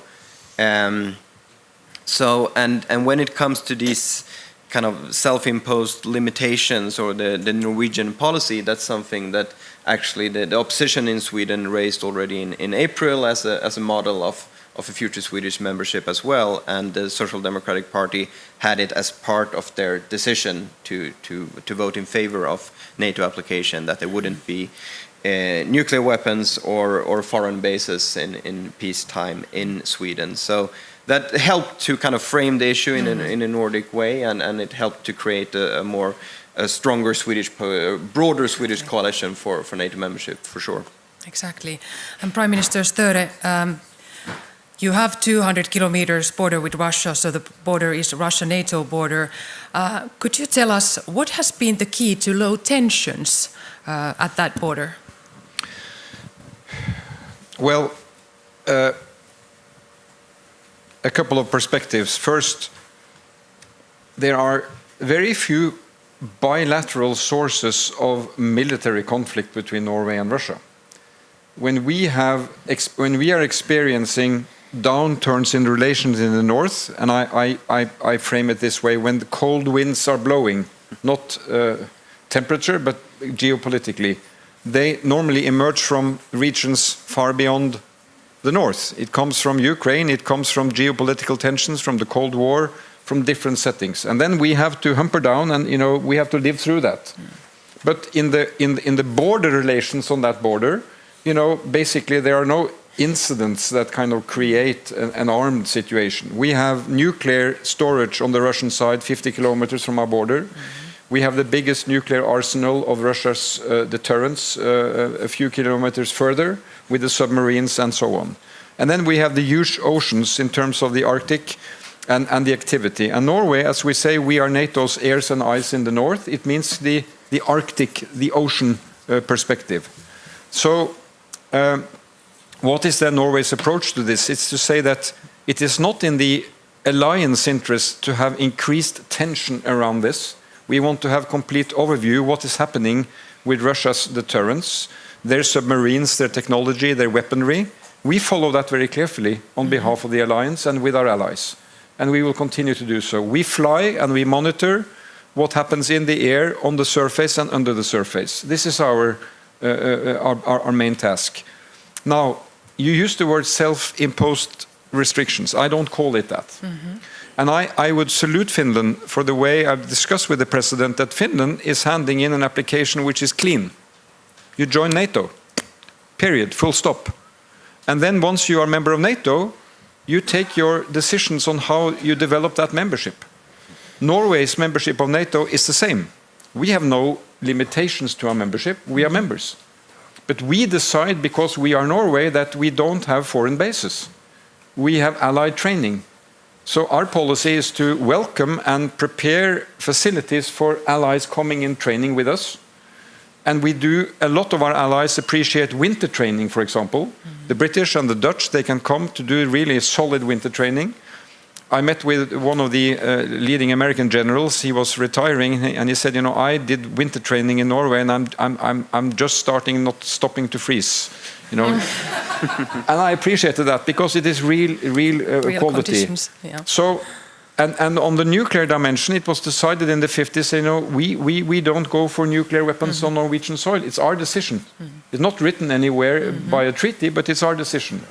Speaker 5: So when it comes to these kind of self-imposed limitations or the Norwegian policy, that's something that actually the opposition in Sweden raised already in April as a model of a future Swedish membership as well, and the Social Democratic Party had it as part of their decision to vote in favor of NATO application, that there wouldn't be nuclear weapons or foreign bases in peacetime in Sweden. So that helped to kind of frame the issue in a Nordic way, and it helped to create a stronger broader Swedish coalition for NATO membership, for sure.
Speaker 2: Exactly. And Prime Minister Störe, you have 200 kilometers border with Russia, so the border is Russia-NATO border. Could you tell us what has been the key to low tensions at that border?
Speaker 3: Well, a couple of perspectives. First, there are very few bilateral sources of military conflict between Norway and Russia. When we are experiencing downturns in relations in the north, and I frame it this way: when the cold winds are blowing, not temperature but geopolitically, they normally emerge from regions far beyond the north. It comes from Ukraine, it comes from geopolitical tensions, from the Cold War, from different settings, and then we have to hunker down, and we have to live through that. But in the border relations on that border, basically there are no incidents that kind of create an armed situation. We have nuclear storage on the Russian side, 50 kilometers from our border. We have the biggest nuclear arsenal of Russia's deterrence a few kilometers further, with the submarines and so on. And then we have the huge oceans in terms of the Arctic and the activity. And Norway, as we say, we are NATO's ears and eyes in the north. It means the Arctic, the ocean perspective. So what is then Norway's approach to this? It's to say that it is not in the alliance interest to have increased tension around this. We want to have complete overview what is happening with Russia's deterrence, their submarines, their technology, their weaponry, We follow that very carefully on behalf of the alliance and with our allies. And we will continue to do so. We fly and we monitor what happens in the air, on the surface and under the surface. This is our main task. Now, you use the word self-imposed restrictions. I don't call it that. And I would salute Finland for the way I've discussed with the President that Finland is handing in an application which is clean. You join NATO, period, full stop. And then once you are a member of NATO, you take your decisions on how you develop that membership. Norway's membership of NATO is the same. We have no limitations to our membership. We are members. But we decide, because we are Norway, that we don't have foreign bases. We have allied training. So our policy is to welcome and prepare facilities for allies coming in training with us. And we do, a lot of our allies appreciate winter training, for example. The British and the Dutch, they can come to do really solid winter training. I met with one of the leading American generals. He was retiring, and he said, "You know, I did winter training in Norway, and I'm just starting, not stopping to freeze." You know, and I appreciated that because it is real quality.
Speaker 2: Yeah.
Speaker 3: So, and on the nuclear dimension, it was decided in the 50s. You know, we don't go for nuclear weapons on Norwegian soil. It's our decision. It's not written anywhere by a treaty, but it's our decision.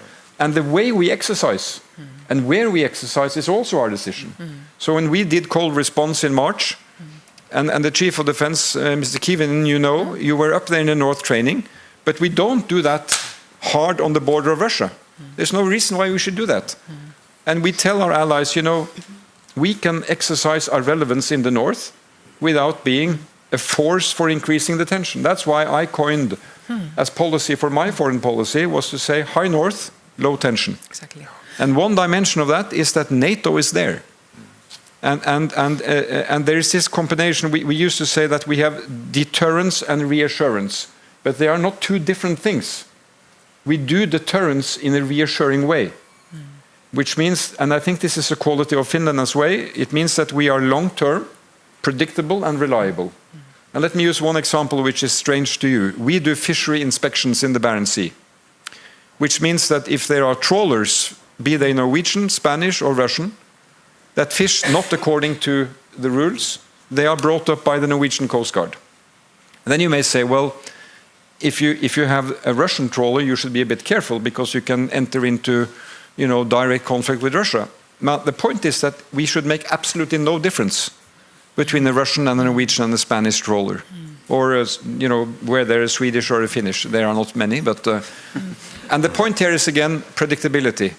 Speaker 3: And the way we exercise and where we exercise is also our decision. So when we did cold response in March, and the Chief of Defense, Mr. Kivinen, you know, you were up there in the north training, but we don't do that hard on the border of Russia. There's no reason why we should do that. And we tell our allies, you know, we can exercise our relevance in the north without being a force for increasing the tension. That's why I coined as policy for my foreign policy was to say high north, low tension.
Speaker 2: Exactly.
Speaker 3: And one dimension of that is that NATO is there. And there is this combination. We used to say that we have deterrence and reassurance, but they are not two different things. We do deterrence in a reassuring way, which means, and I think this is a quality of Finland as well, it means that we are long-term, predictable and reliable. And let me use one example which is strange to you. We do fishery inspections in the Barents Sea, which means that if there are trawlers, be they Norwegian, Spanish or Russian, that fish not according to the rules, they are brought up by the Norwegian Coast Guard. And then you may say, well, if you have a Russian trawler, you should be a bit careful because you can enter into, you know, direct conflict with Russia. Now, the point is that we should make absolutely no difference between the Russian and the Norwegian and the Spanish trawler. Or, you know, where there is Swedish or a Finnish. There are not many, but... and the point here is, again, predictability.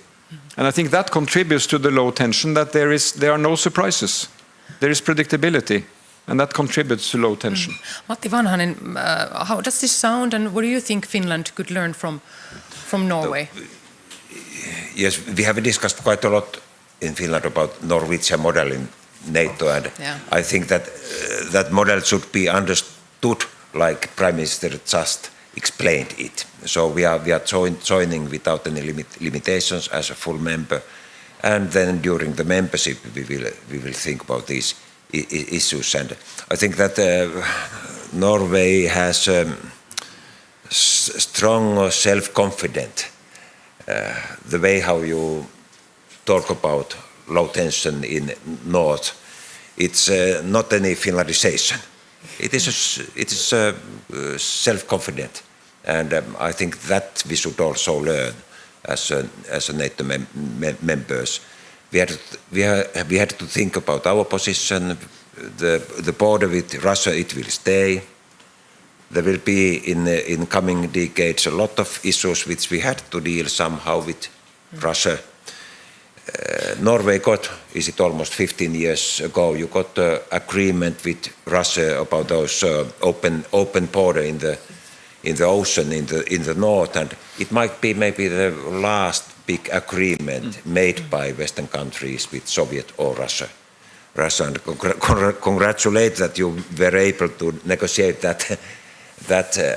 Speaker 3: And I think that contributes to the low tension, that there are no surprises. There is predictability, and that contributes to low tension.
Speaker 2: Matti Vanhanen, how does this sound, and what do you think Finland could learn from Norway?
Speaker 4: Yes, we have discussed quite a lot in Finland about Norwegian model in NATO, and I think that that model should be understood like Prime Minister just explained it. So we are joining without any limitations as a full member, and then during the membership we will think about these issues. And I think that Norway has strong self-confidence. The way how you talk about low tension in North, it's not any Finlandization. It is self-confident, and I think that we should also learn as a NATO members. We had to think about our position. The border with Russia, it will stay. There will be in coming decades a lot of issues which we had to deal somehow with Russia. Norway got, is it almost 15 years ago, you got an agreement with Russia about those open border in the ocean in the north, and it might be maybe the last big agreement made by Western countries with Soviet or Russia. And congratulate that you were able to negotiate that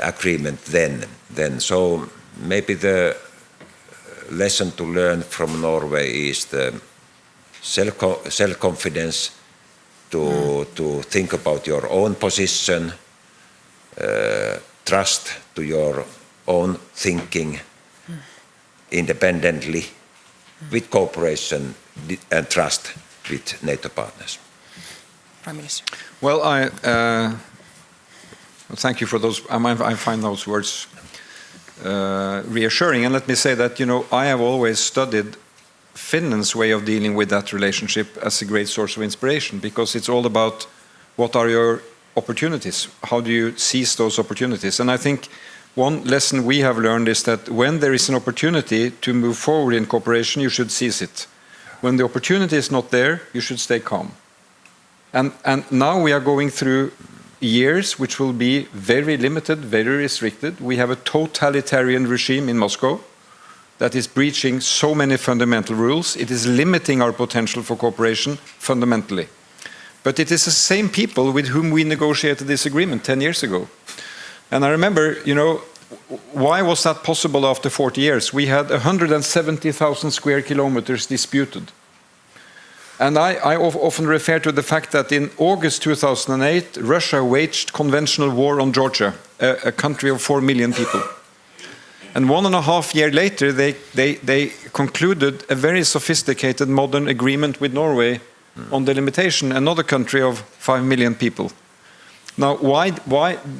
Speaker 4: agreement then. So maybe the lesson to learn from Norway is the self-confidence to think about your own position, trust to your own thinking, independently, with cooperation and trust with NATO partners.
Speaker 2: Prime Minister.
Speaker 3: Well, thank you for those. I find those words reassuring. And let me say that, I have always studied Finland's way of dealing with that relationship as a great source of inspiration, because it's all about what are your opportunities? How do you seize those opportunities? And I think one lesson we have learned is that when there is an opportunity to move forward in cooperation, you should seize it. When the opportunity is not there, you should stay calm. And now we are going through years which will be very limited, very restricted. We have a totalitarian regime in Moscow that is breaching so many fundamental rules. It is limiting our potential for cooperation fundamentally. But it is the same people with whom we negotiated this agreement 10 years ago. And I remember, why was that possible after 40 years? We had 170,000 square kilometers disputed. And I often refer to the fact that in August 2008, Russia waged conventional war on Georgia, a country of 4 million people. And 1.5 years later, they concluded a very sophisticated modern agreement with Norway on delimitation, another country of 5 million people. Now, why?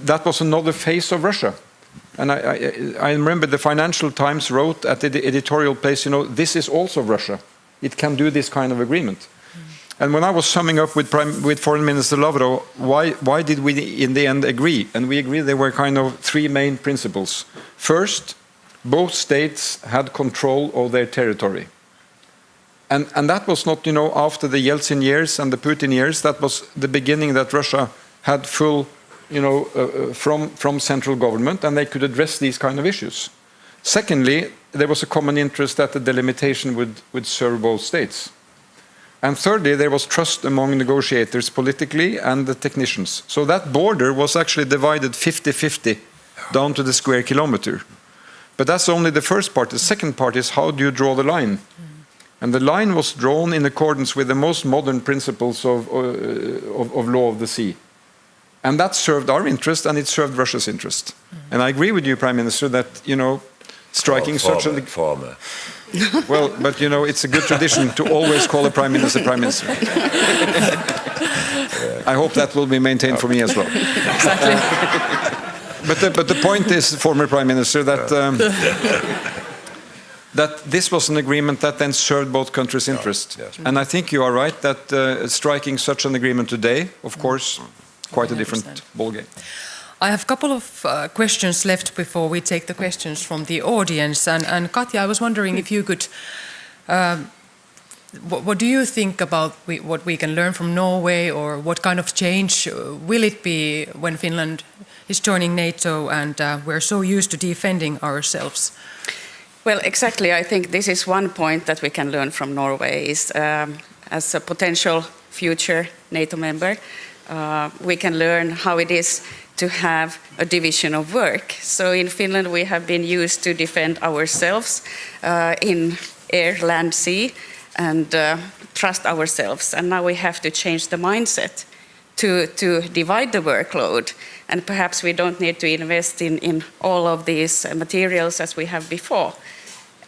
Speaker 3: That was another phase of Russia. And I remember the Financial Times wrote at the editorial place, this is also Russia. It can do this kind of agreement. And when I was summing up with Foreign Minister Lavrov, why did we in the end agree? And we agreed there were kind of 3 main principles. First, both states had control of their territory. And that was not, after the Yeltsin years and the Putin years, that was the beginning that Russia had full, from central government, and they could address these kind of issues. Secondly, there was a common interest that the delimitation would serve both states. And thirdly, there was trust among negotiators politically and the technicians. So that border was actually divided 50-50 down to the square kilometer. But that's only the first part. The second part is, how do you draw the line? And the line was drawn in accordance with the most modern principles of law of the sea. And that served our interest, and it served Russia's interest. And I agree with you, Prime Minister, that, striking such a...
Speaker 4: Former.
Speaker 3: Well, but, it's a good tradition to always call a Prime Minister Prime Minister. I hope that will be maintained for me as well.
Speaker 2: Exactly.
Speaker 3: But the point is, former Prime Minister, that that this was an agreement that then served both countries' interest.
Speaker 4: Yes.
Speaker 3: And I think you are right that striking such an agreement today, of course, quite a different ballgame.
Speaker 2: I have a couple of questions left before we take the questions from the audience. And Katja, I was wondering if you could, what do you think about what we can learn from Norway, or what kind of change will it be when Finland is joining NATO and we're so used to defending ourselves?
Speaker 6: Well, exactly. I think this is one point that we can learn from Norway is as a potential future NATO member, we can learn how it is to have a division of work. So in Finland, we have been used to defend ourselves in air, land, sea, and trust ourselves. And now we have to change the mindset to divide the workload. And perhaps we don't need to invest in all of these materials as we have before.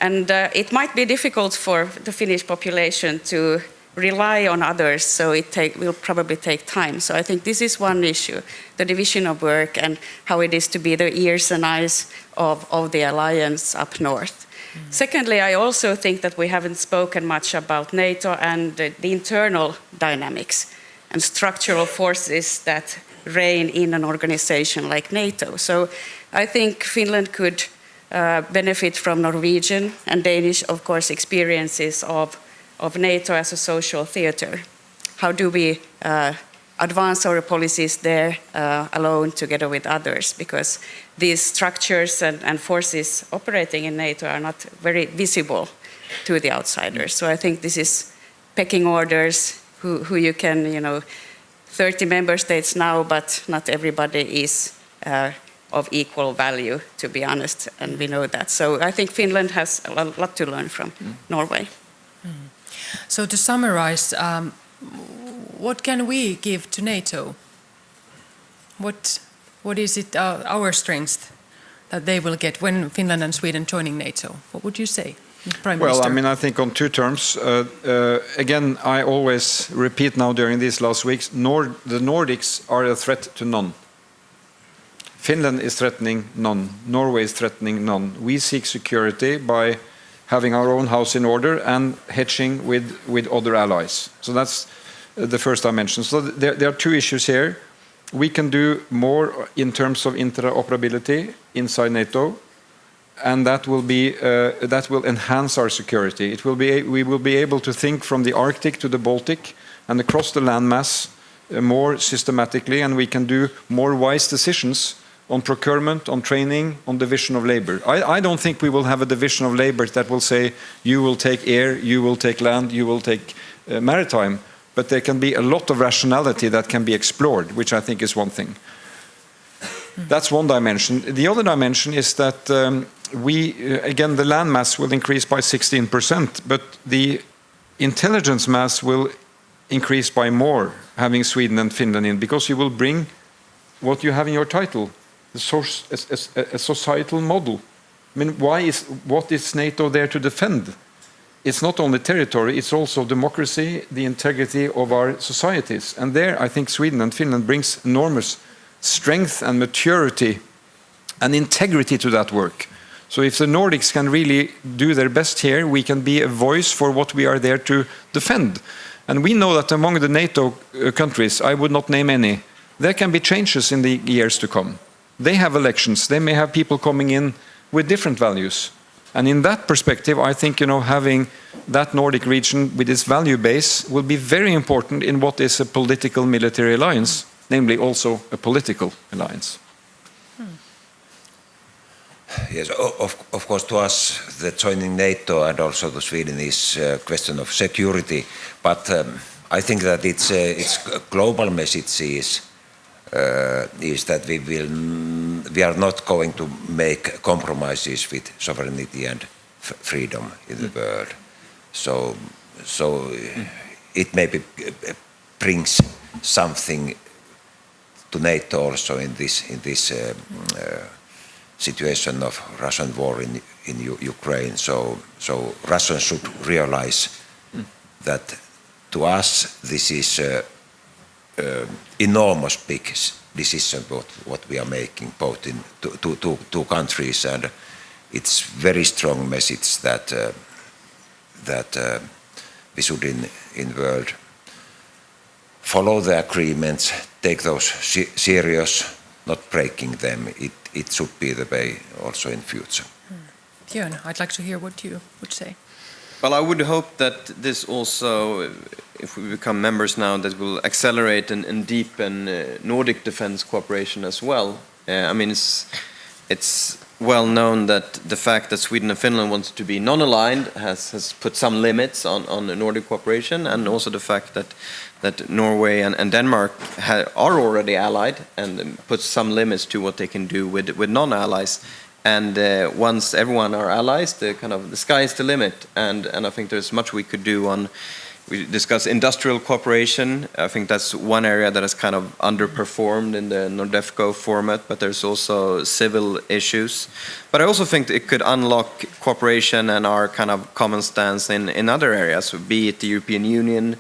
Speaker 6: And it might be difficult for the Finnish population to rely on others, so it will probably take time. So I think this is one issue, the division of work and how it is to be the ears and eyes of the alliance up north. Secondly, I also think that we haven't spoken much about NATO and the internal dynamics and structural forces that reign in an organization like NATO. So I think Finland could benefit from Norwegian and Danish, of course, experiences of NATO as a social theater. How do we advance our policies there alone together with others? Because these structures and forces operating in NATO are not very visible to the outsiders. So I think this is pecking orders, who you can, 30 member states now, but not everybody is of equal value, to be honest, and we know that. So I think Finland has a lot to learn from Norway.
Speaker 2: So to summarize, what can we give to NATO? What is it our strength that they will get when Finland and Sweden joining NATO? What would you say, Prime
Speaker 3: Well,
Speaker 2: Minister?
Speaker 3: I mean, I think on two terms. Again, I always repeat now during these last weeks, the Nordics are a threat to none. Finland is threatening none. Norway is threatening none. We seek security by having our own house in order and hedging with other allies. So that's the first dimension. So there are two issues here. We can do more in terms of interoperability inside NATO, and that will enhance our security. We will be able to think from the Arctic to the Baltic and across the landmass more systematically, and we can do more wise decisions on procurement, on training, on division of labor. I don't think we will have a division of labor that will say, you will take air, you will take land, you will take maritime, but there can be a lot of rationality that can be explored, which I think is one thing. That's one dimension. The other dimension is that again, the land mass will increase by 16%, but the intelligence mass will increase by more, having Sweden and Finland in, because you will bring what you have in your title, a societal model. I mean, what is NATO there to defend? It's not only territory, it's also democracy, the integrity of our societies. And there, I think Sweden and Finland brings enormous strength and maturity and integrity to that work. So if the Nordics can really do their best here, we can be a voice for what we are there to defend. And we know that among the NATO countries, I would not name any, there can be changes in the years to come. They have elections, they may have people coming in with different values. And in that perspective, I think, having that Nordic region with its value base will be very important in what is a political military alliance, namely also a political alliance.
Speaker 4: Yes, of course, to us, the joining NATO and also to Sweden is a question of security. But I think that its global message is that we are not going to make compromises with sovereignty and freedom in the world. So it maybe brings something to NATO also in this situation of Russian war in Ukraine. So Russians should realize that to us this is enormous big decision what we are making both in two countries, and it's very strong message that we should in world follow the agreements, take those serious, not breaking them. It should be the way also in future.
Speaker 2: Björn, I'd like to hear what you would say.
Speaker 5: Well, I would hope that this also, if we become members now, that will accelerate and deepen Nordic defense cooperation as well. I mean, it's well known that the fact that Sweden and Finland want to be non-aligned has put some limits on Nordic cooperation, and also the fact that Norway and Denmark are already allied and puts some limits to what they can do with non-allies. And once everyone are allies, the sky is the limit. And I think there's much we could do on. We discuss industrial cooperation. I think that's one area that has kind of underperformed in the NORDEFCO format, but there's also civil issues. But I also think it could unlock cooperation and our kind of common stance in other areas, be it the European Union,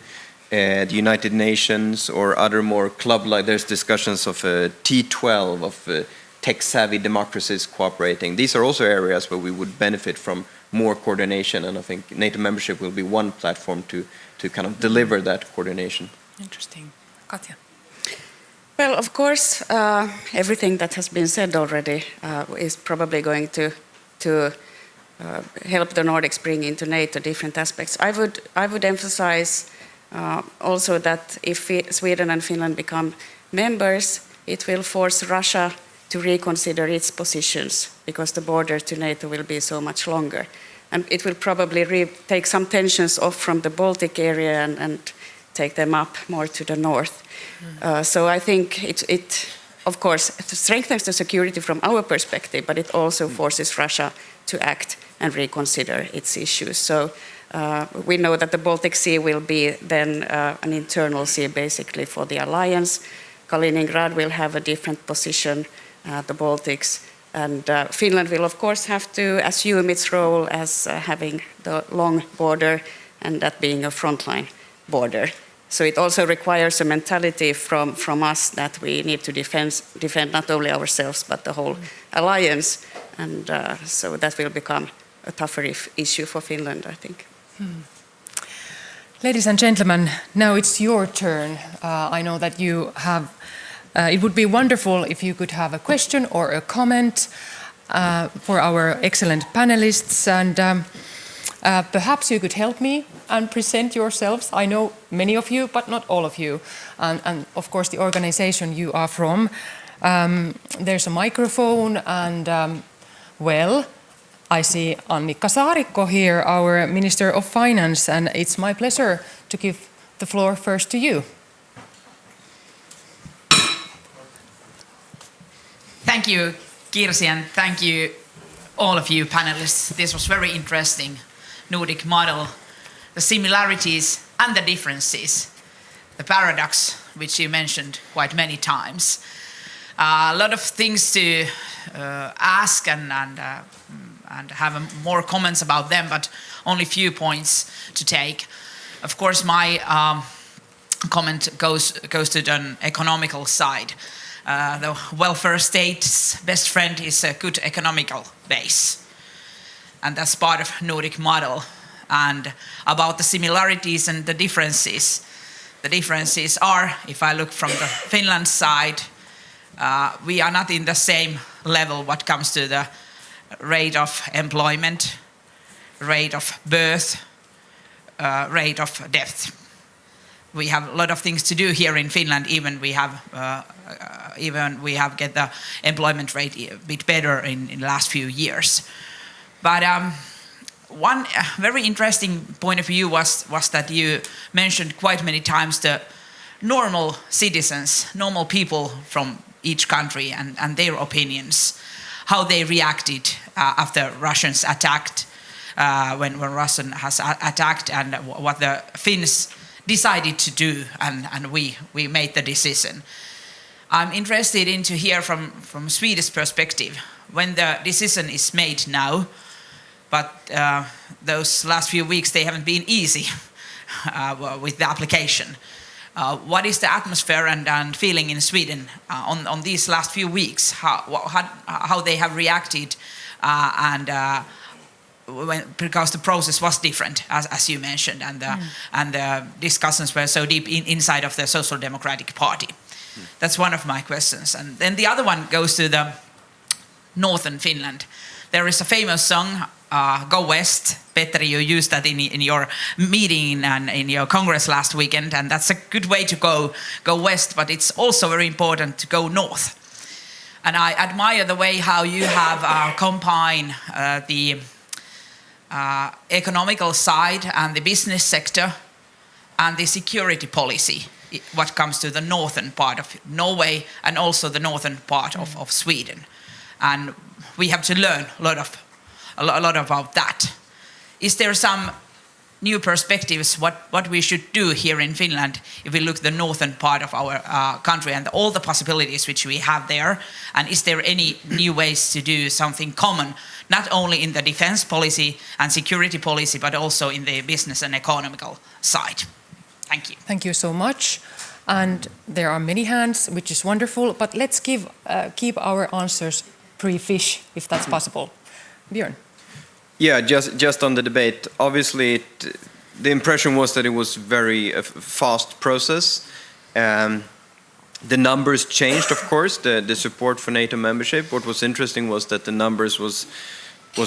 Speaker 5: the United Nations, or other more club-like. There's discussions of T12, of tech-savvy democracies cooperating. These are also areas where we would benefit from more coordination, and I think NATO membership will be one platform to kind of deliver that coordination.
Speaker 2: Interesting. Katja?
Speaker 6: Well, of course, everything that has been said already is probably going to help the Nordics bring into NATO different aspects. I would emphasize also that if Sweden and Finland become members, it will force Russia to reconsider its positions, because the border to NATO will be so much longer. And it will probably take some tensions off from the Baltic area and take them up more to the north. So I think it, of course, strengthens the security from our perspective, but it also forces Russia to act and reconsider its issues. So we know that the Baltic Sea will be then an internal sea basically for the alliance. Kaliningrad will have a different position, the Baltics. And Finland will, of course, have to assume its role as having the long border and that being a frontline border. So it also requires a mentality from us that we need to defend not only ourselves but the whole alliance. And so that will become a tougher issue for Finland, I think.
Speaker 2: Ladies and gentlemen, now it's your turn. I know that you have, it would be wonderful if you could have a question or a comment for our excellent panelists, and perhaps you could help me and present yourselves. I know many of you, but not all of you, and of course the organization you are from. There's a microphone, and well, I see Annika Saarikko here, our Minister of Finance, and it's my pleasure to give the floor first to you.
Speaker 7: Thank you, Kirsi, and thank you, all of you panelists. This was very interesting. Nordic model, the similarities and the differences, the paradox, which you mentioned quite many times. A lot of things to ask and have more comments about them, but only few points to take. Of course, my comment goes to the economical side. The welfare state's best friend is a good economical base, and that's part of Nordic model. And about the similarities and the differences are, if I look from the Finland side, we are not in the same level what comes to the rate of employment, rate of birth, rate of death. We have a lot of things to do here in Finland. Even we have get the employment rate a bit better in the last few years. But one very interesting point of view was that you mentioned quite many times the normal citizens, normal people from each country and their opinions, how they reacted after Russians attacked, when Russian has attacked, and what the Finns decided to do, and we made the decision. I'm interested in to hear from Swedish perspective when the decision is made now, but those last few weeks they haven't been easy with the application. What is the atmosphere and feeling in Sweden on these last few weeks? How they have reacted, because the process was different, as you mentioned, and the discussions were so deep inside of the Social Democratic Party. That's one of my questions. And then the other one goes to the northern Finland. There is a famous song, Go West. Petteri, you used that in your meeting and in your Congress last weekend, and that's a good way to go west, but it's also very important to go north. And I admire the way how you have combined the economical side and the business sector and the security policy, what comes to the northern part of Norway and also the northern part of Sweden. And we have to learn a lot about that. Is there some new perspectives what we should do here in Finland if we look at the northern part of our country and all the possibilities which we have there? And is there any new ways to do something common, not only in the defense policy and security policy, but also in the business and economical side? Thank you.
Speaker 2: Thank you so much. And there are many hands, which is wonderful, but let's keep our answers pre-fish, if that's possible. Björn.
Speaker 5: Yeah, just on the debate. Obviously, the impression was that it was very fast process. The numbers changed, of course. The support for NATO membership. What was interesting was that the numbers was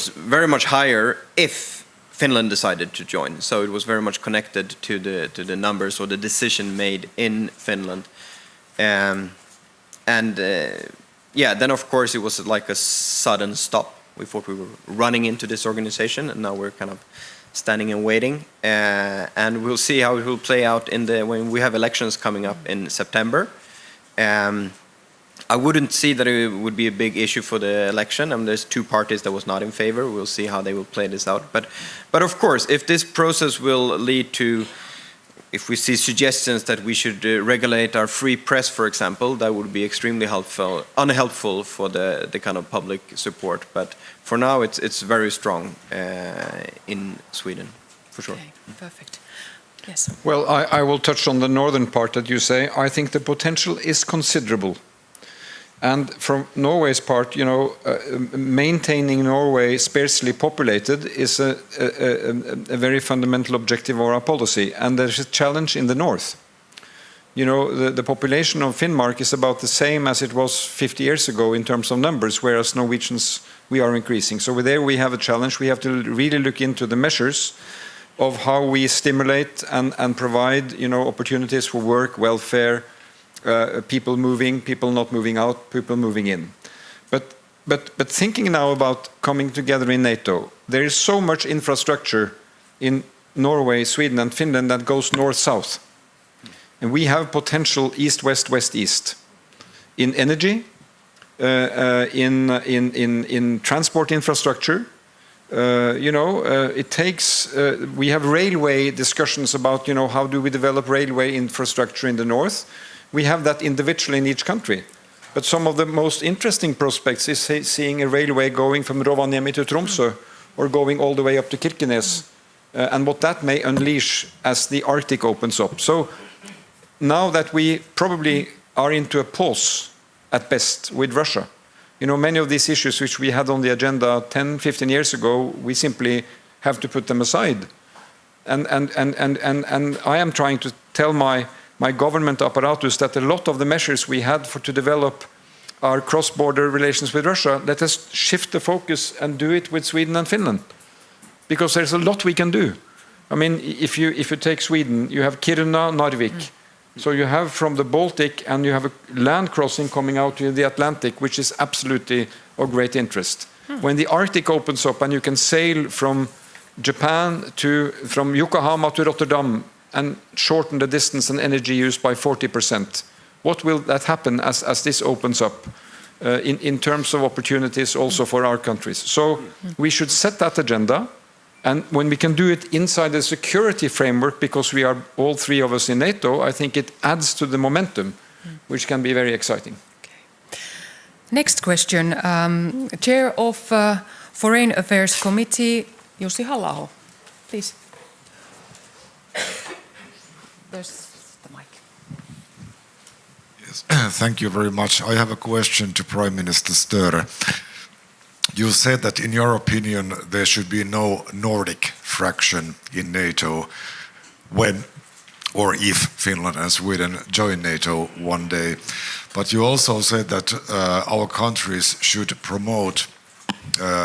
Speaker 5: very much higher if Finland decided to join. So it was very much connected to the numbers or the decision made in Finland. Then of course it was like a sudden stop. We thought we were running into this organization, and now we're kind of standing and waiting. And we'll see how it will play out when we have elections coming up in September. I wouldn't see that it would be a big issue for the election. There's two parties that was not in favor. We'll see how they will play this out. But of course, if this process will lead to if we see suggestions that we should regulate our free press, for example, that would be extremely unhelpful for the kind of public support. But for now, it's very strong in Sweden, for sure.
Speaker 2: Okay, perfect. Yes.
Speaker 3: Well, I will touch on the northern part that you say. I think the potential is considerable. And from Norway's part, you know, maintaining Norway sparsely populated is a very fundamental objective of our policy. And there's a challenge in the north. You know, the population of Finnmark is about the same as it was 50 years ago in terms of numbers, whereas Norwegians, we are increasing. So there we have a challenge. We have to really look into the measures of how we stimulate and provide, you know, opportunities for work, welfare, people moving, people not moving out, people moving in. But thinking now about coming together in NATO, there is so much infrastructure in Norway, Sweden and Finland that goes north-south. And we have potential east-west, west-east in energy, in transport infrastructure. You know, it takes, we have railway discussions about, you know, how do we develop railway infrastructure in the north. We have that individually in each country. But some of the most interesting prospects is seeing a railway going from Rovaniemi to Tromsø or going all the way up to Kirkenes and what that may unleash as the Arctic opens up. So now that we probably are into a pause at best with Russia, you know, many of these issues which we had on the agenda 10, 15 years ago, we simply have to put them aside. And I am trying to tell my government apparatus that a lot of the measures we had to develop our cross-border relations with Russia, let us shift the focus and do it with Sweden and Finland. Because there's a lot we can do. I mean, if you take Sweden, you have Kiruna, Narvik. So you have from the Baltic and you have a land crossing coming out to the Atlantic, which is absolutely of great interest. When the Arctic opens up and you can sail from Japan from Yokohama to Rotterdam and shorten the distance and energy use by 40%. What will that happen as this opens up in terms of opportunities also for our countries? So we should set that agenda, and when we can do it inside the security framework, because we are all three of us in NATO, I think it adds to the momentum, which can be very exciting.
Speaker 2: Okay. Next question. Chair of Foreign Affairs Committee, Jussi Halla-aho, please. There's the mic.
Speaker 8: Yes, thank you very much. I have a question to Prime Minister Störe. You said that in your opinion there should be no Nordic fraction in NATO when or if Finland and Sweden join NATO one day. But you also said that our countries should promote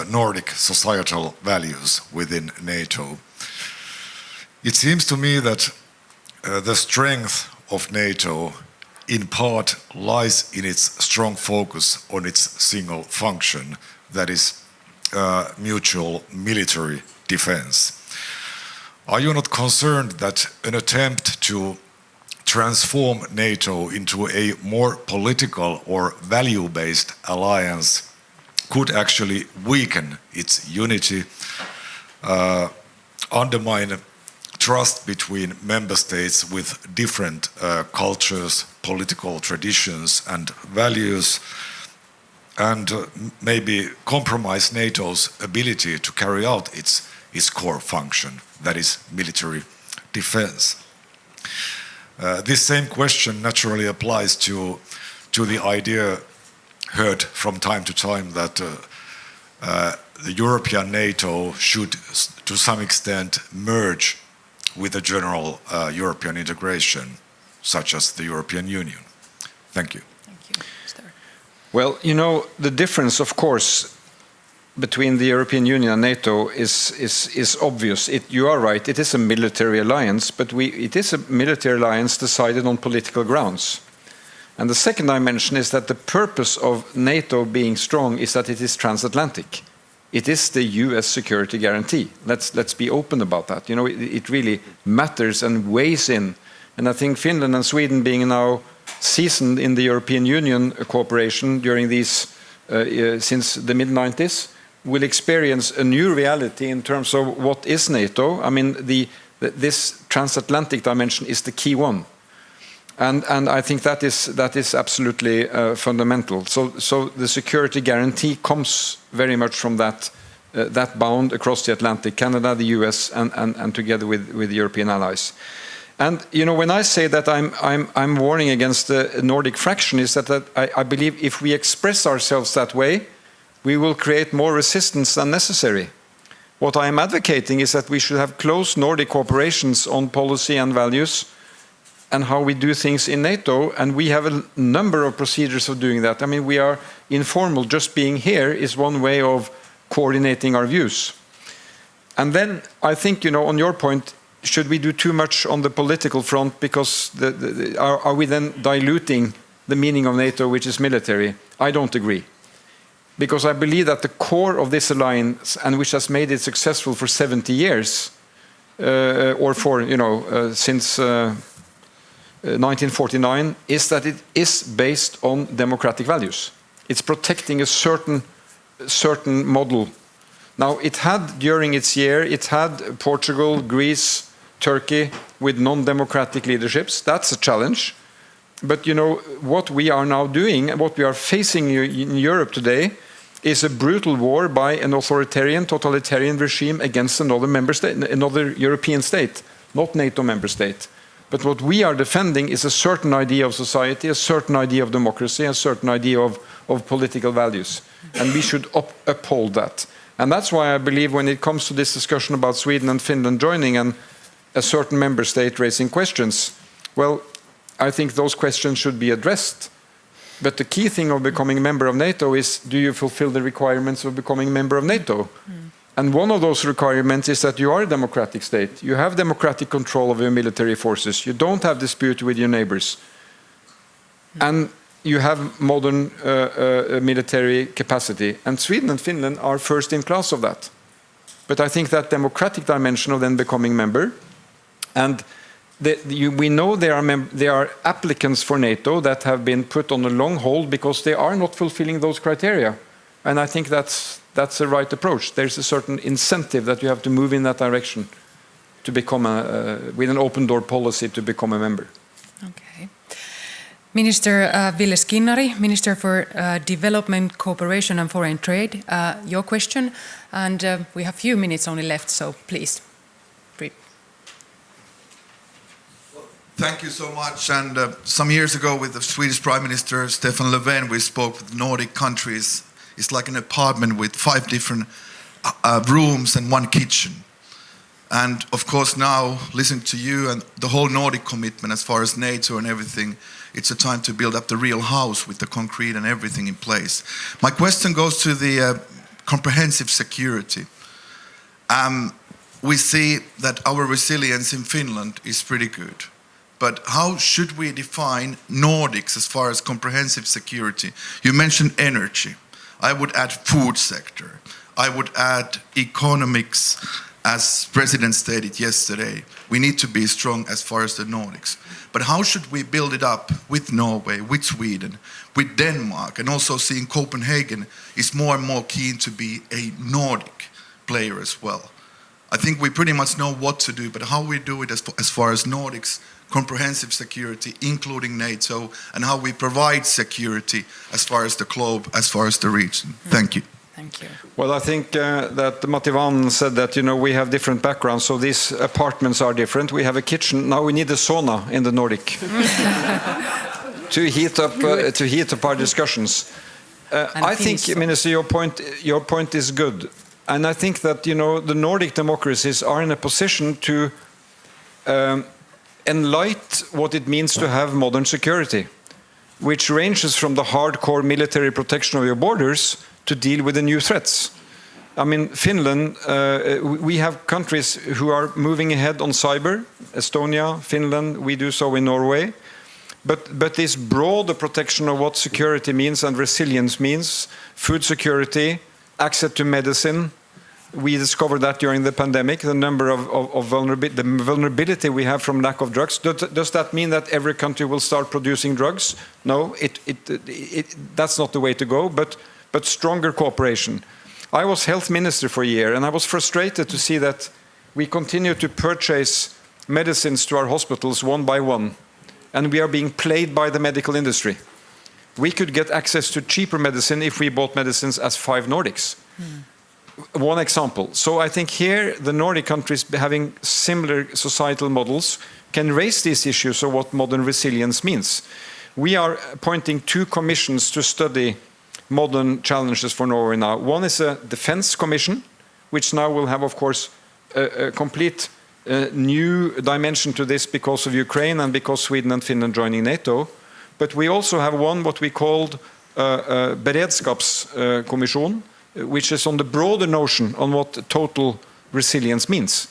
Speaker 8: Nordic societal values within NATO. It seems to me that the strength of NATO in part lies in its strong focus on its single function, that is mutual military defense. Are you not concerned that an attempt to transform NATO into a more political or value-based alliance could actually weaken its unity, undermine trust between member states with different cultures, political traditions and values, and maybe compromise NATO's ability to carry out its core function, that is military defense? This same question naturally applies to the idea heard from time to time that the European NATO should to some extent merge with a general European integration, such as the European Union. Thank you.
Speaker 2: Thank you.
Speaker 3: Well, you know, the difference, of course, between the European Union and NATO is obvious. You are right, it is a military alliance, but it is a military alliance decided on political grounds. And the second dimension is that the purpose of NATO being strong is that it is transatlantic. It is the US security guarantee. Let's be open about that. You know, it really matters and weighs in. And I think Finland and Sweden, being now seasoned in the European Union cooperation during these since the mid-90s, will experience a new reality in terms of what is NATO. I mean, the This transatlantic dimension is the key one. And I think that is absolutely fundamental. So the security guarantee comes very much from that bound across the Atlantic, Canada, the US, and together with the European allies. And when I say that I'm warning against the Nordic fraction, is that I believe if we express ourselves that way, we will create more resistance than necessary. What I am advocating is that we should have close Nordic cooperations on policy and values and how we do things in NATO, and we have a number of procedures of doing that. I mean, we are informal. Just being here is one way of coordinating our views. And then I think, on your point, should we do too much on the political front because are we then diluting the meaning of NATO, which is military? I don't agree. Because I believe that the core of this alliance, and which has made it successful for 70 years, or for, since 1949, is that it is based on democratic values. It's protecting a certain model. Now, during its year, it had Portugal, Greece, Turkey with non-democratic leaderships. That's a challenge. But what we are now doing, and what we are facing in Europe today, is a brutal war by an authoritarian, totalitarian regime against another member state, another European state, not NATO member state. But what we are defending is a certain idea of society, a certain idea of democracy, a certain idea of political values. And we should uphold that. And that's why I believe when it comes to this discussion about Sweden and Finland joining and a certain member state raising questions, well, I think those questions should be addressed. But the key thing of becoming a member of NATO is, do you fulfill the requirements of becoming a member of NATO? And one of those requirements is that you are a democratic state. You have democratic control of your military forces. You don't have dispute with your neighbors. And you have modern military capacity. And Sweden and Finland are first in class of that. But I think that democratic dimension of then becoming member, and we know there are applicants for NATO that have been put on a long hold because they are not fulfilling those criteria. And I think that's the right approach. There's a certain incentive that you have to move in that direction to become with an open door policy to become a member.
Speaker 2: Okay. Minister Ville Skinnari, Minister for Development, Cooperation and Foreign Trade, your question. And we have a few minutes only left, so please.
Speaker 9: Thank you so much. And some years ago with the Swedish Prime Minister Stefan Löfven, we spoke with Nordic countries. It's like an apartment with 5 different rooms and 1 kitchen. And of course now, listening to you and the whole Nordic commitment as far as NATO and everything, it's a time to build up the real house with the concrete and everything in place. My question goes to the comprehensive security. We see that our resilience in Finland is pretty good. But how should we define Nordics as far as comprehensive security? You mentioned energy. I would add food sector. I would add economics, as President stated yesterday. We need to be strong as far as the Nordics. But how should we build it up with Norway, with Sweden, with Denmark, and also seeing Copenhagen is more and more keen to be a Nordic player as well? I think we pretty much know what to do, but how we do it as far as Nordics, comprehensive security, including NATO, and how we provide security as far as the globe, as far as the region. Thank you.
Speaker 2: Thank you.
Speaker 3: Well, I think that Mativan said that, we have different backgrounds, so these apartments are different. We have a kitchen. Now we need a sauna in the Nordic to heat up our discussions. I think, Minister, your point is good. And I think that, the Nordic democracies are in a position to enlighten what it means to have modern security, which ranges from the hardcore military protection of your borders to deal with the new threats. I mean, Finland, we have countries who are moving ahead on cyber, Estonia, Finland, we do so in Norway. But this broader protection of what security means and resilience means, food security, access to medicine. We discovered that during the pandemic, the number of vulnerability we have from lack of drugs. Does that mean that every country will start producing drugs? No, that's not the way to go, but stronger cooperation. I was health minister for a year, and I was frustrated to see that we continue to purchase medicines to our hospitals one by one, and we are being played by the medical industry. We could get access to cheaper medicine if we bought medicines as 5 Nordics. One example. So I think here the Nordic countries having similar societal models can raise these issues of what modern resilience means. We are appointing 2 commissions to study modern challenges for Norway now. One is a defense commission, which now will have, of course, a complete new dimension to this because of Ukraine and because Sweden and Finland joining NATO. But we also have one what we called beredskapskommission, which is on the broader notion on what total resilience means.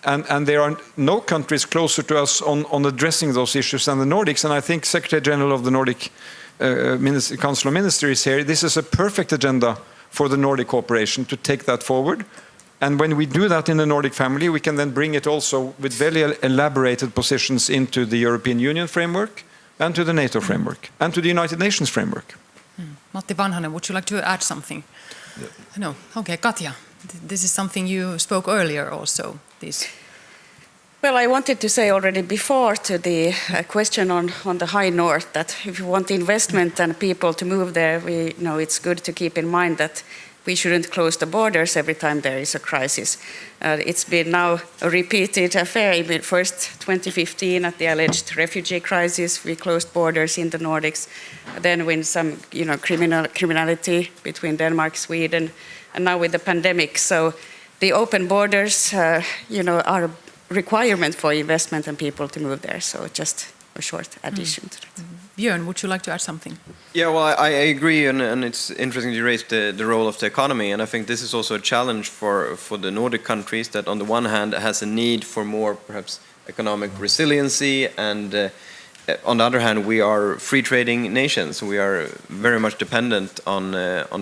Speaker 3: And there are no countries closer to us on addressing those issues than the Nordics. And I think Secretary General of the Nordic Council of Ministers here, this is a perfect agenda for the Nordic cooperation to take that forward. And when we do that in the Nordic family, we can then bring it also with very elaborated positions into the European Union framework and to the NATO framework and to the United Nations framework.
Speaker 2: Matti Vanhanen, would you like to add something? No. Okay, Katja, this is something you spoke earlier also.
Speaker 6: Well, I wanted to say already before to the question on the High North that if you want investment and people to move there, we know it's good to keep in mind that we shouldn't close the borders every time there is a crisis. It's been now a repeated affair. First, 2015, at the alleged refugee crisis, we closed borders in the Nordics. Then when some criminality between Denmark, Sweden, and now with the pandemic. So the open borders are a requirement for investment and people to move there. So just a short addition to that.
Speaker 2: Björn, would you like to add something?
Speaker 5: Yeah, well, I agree, and it's interesting you raised the role of the economy, and I think this is also a challenge for the Nordic countries that on the one hand has a need for more perhaps economic resiliency, and on the other hand we are free trading nations. We are very much dependent on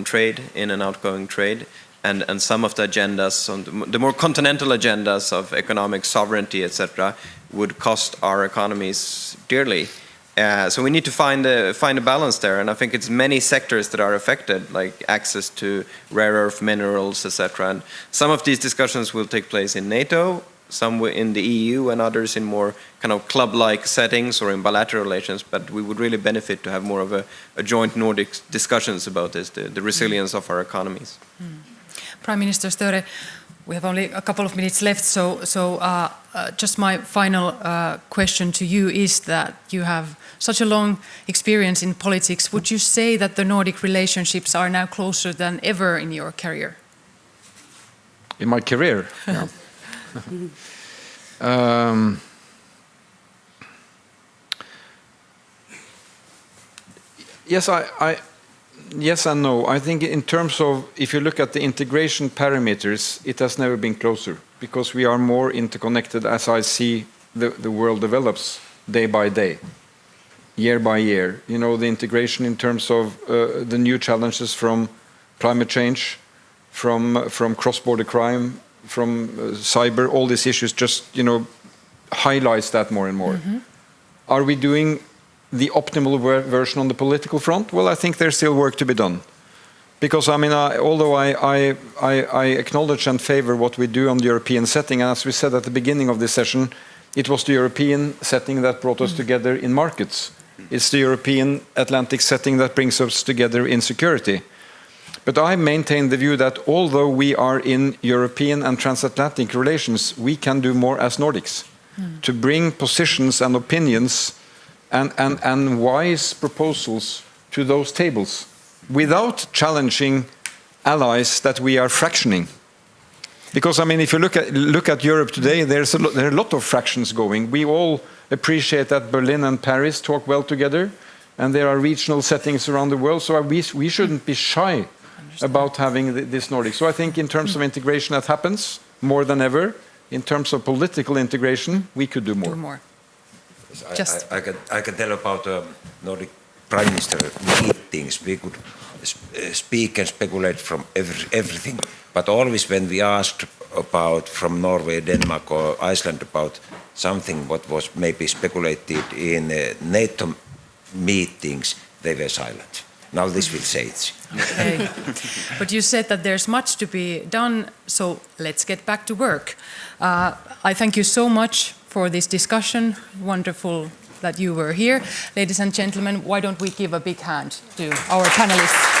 Speaker 5: trade, in and outgoing trade, and some of the agendas, the more continental agendas of economic sovereignty, etc., would cost our economies dearly. So we need to find a balance there, and I think it's many sectors that are affected, like access to rare earth minerals, etc. And some of these discussions will take place in NATO, some in the EU, and others in more kind of club-like settings or in bilateral relations. But we would really benefit to have more of a joint Nordic discussions about this, the resilience of our economies.
Speaker 2: Prime Minister Störe, we have only a couple of minutes left, so just my final question to you is that you have such a long experience in politics. Would you say that the Nordic relationships are now closer than ever in your career?
Speaker 3: In my career? Yeah. Yes and no. I think in terms of, if you look at the integration parameters, it has never been closer because we are more interconnected as I see the world develops day by day, year by year. You know, the integration in terms of the new challenges from climate change, from cross-border crime, from cyber, all these issues just, highlights that more and more. Mm-hmm. Are we doing the optimal version on the political front? Well, I think there's still work to be done. Because, although I acknowledge and favor what we do on the European setting, and as we said at the beginning of this session, it was the European setting that brought us together in markets. It's the European Atlantic setting that brings us together in security. But I maintain the view that although we are in European and transatlantic relations, we can do more as Nordics to bring positions and opinions and wise proposals to those tables without challenging allies that we are fractioning. Because, if you look at Europe today, there are a lot of fractions going. We all appreciate that Berlin and Paris talk well together, and there are regional settings around the world, so we shouldn't be shy about having this Nordic. So I think in terms of integration that happens more than ever. In terms of political integration, we could do more.
Speaker 4: I can tell about Nordic Prime Minister meetings. We could speak and speculate from everything, but always when we asked about from Norway, Denmark or Iceland about something what was maybe speculated in NATO meetings, they were silent. Now this will change.
Speaker 2: Okay. But you said that there's much to be done, so let's get back to work. I thank you so much for this discussion. Wonderful that you were here. Ladies and gentlemen, why don't we give a big hand to our panelists?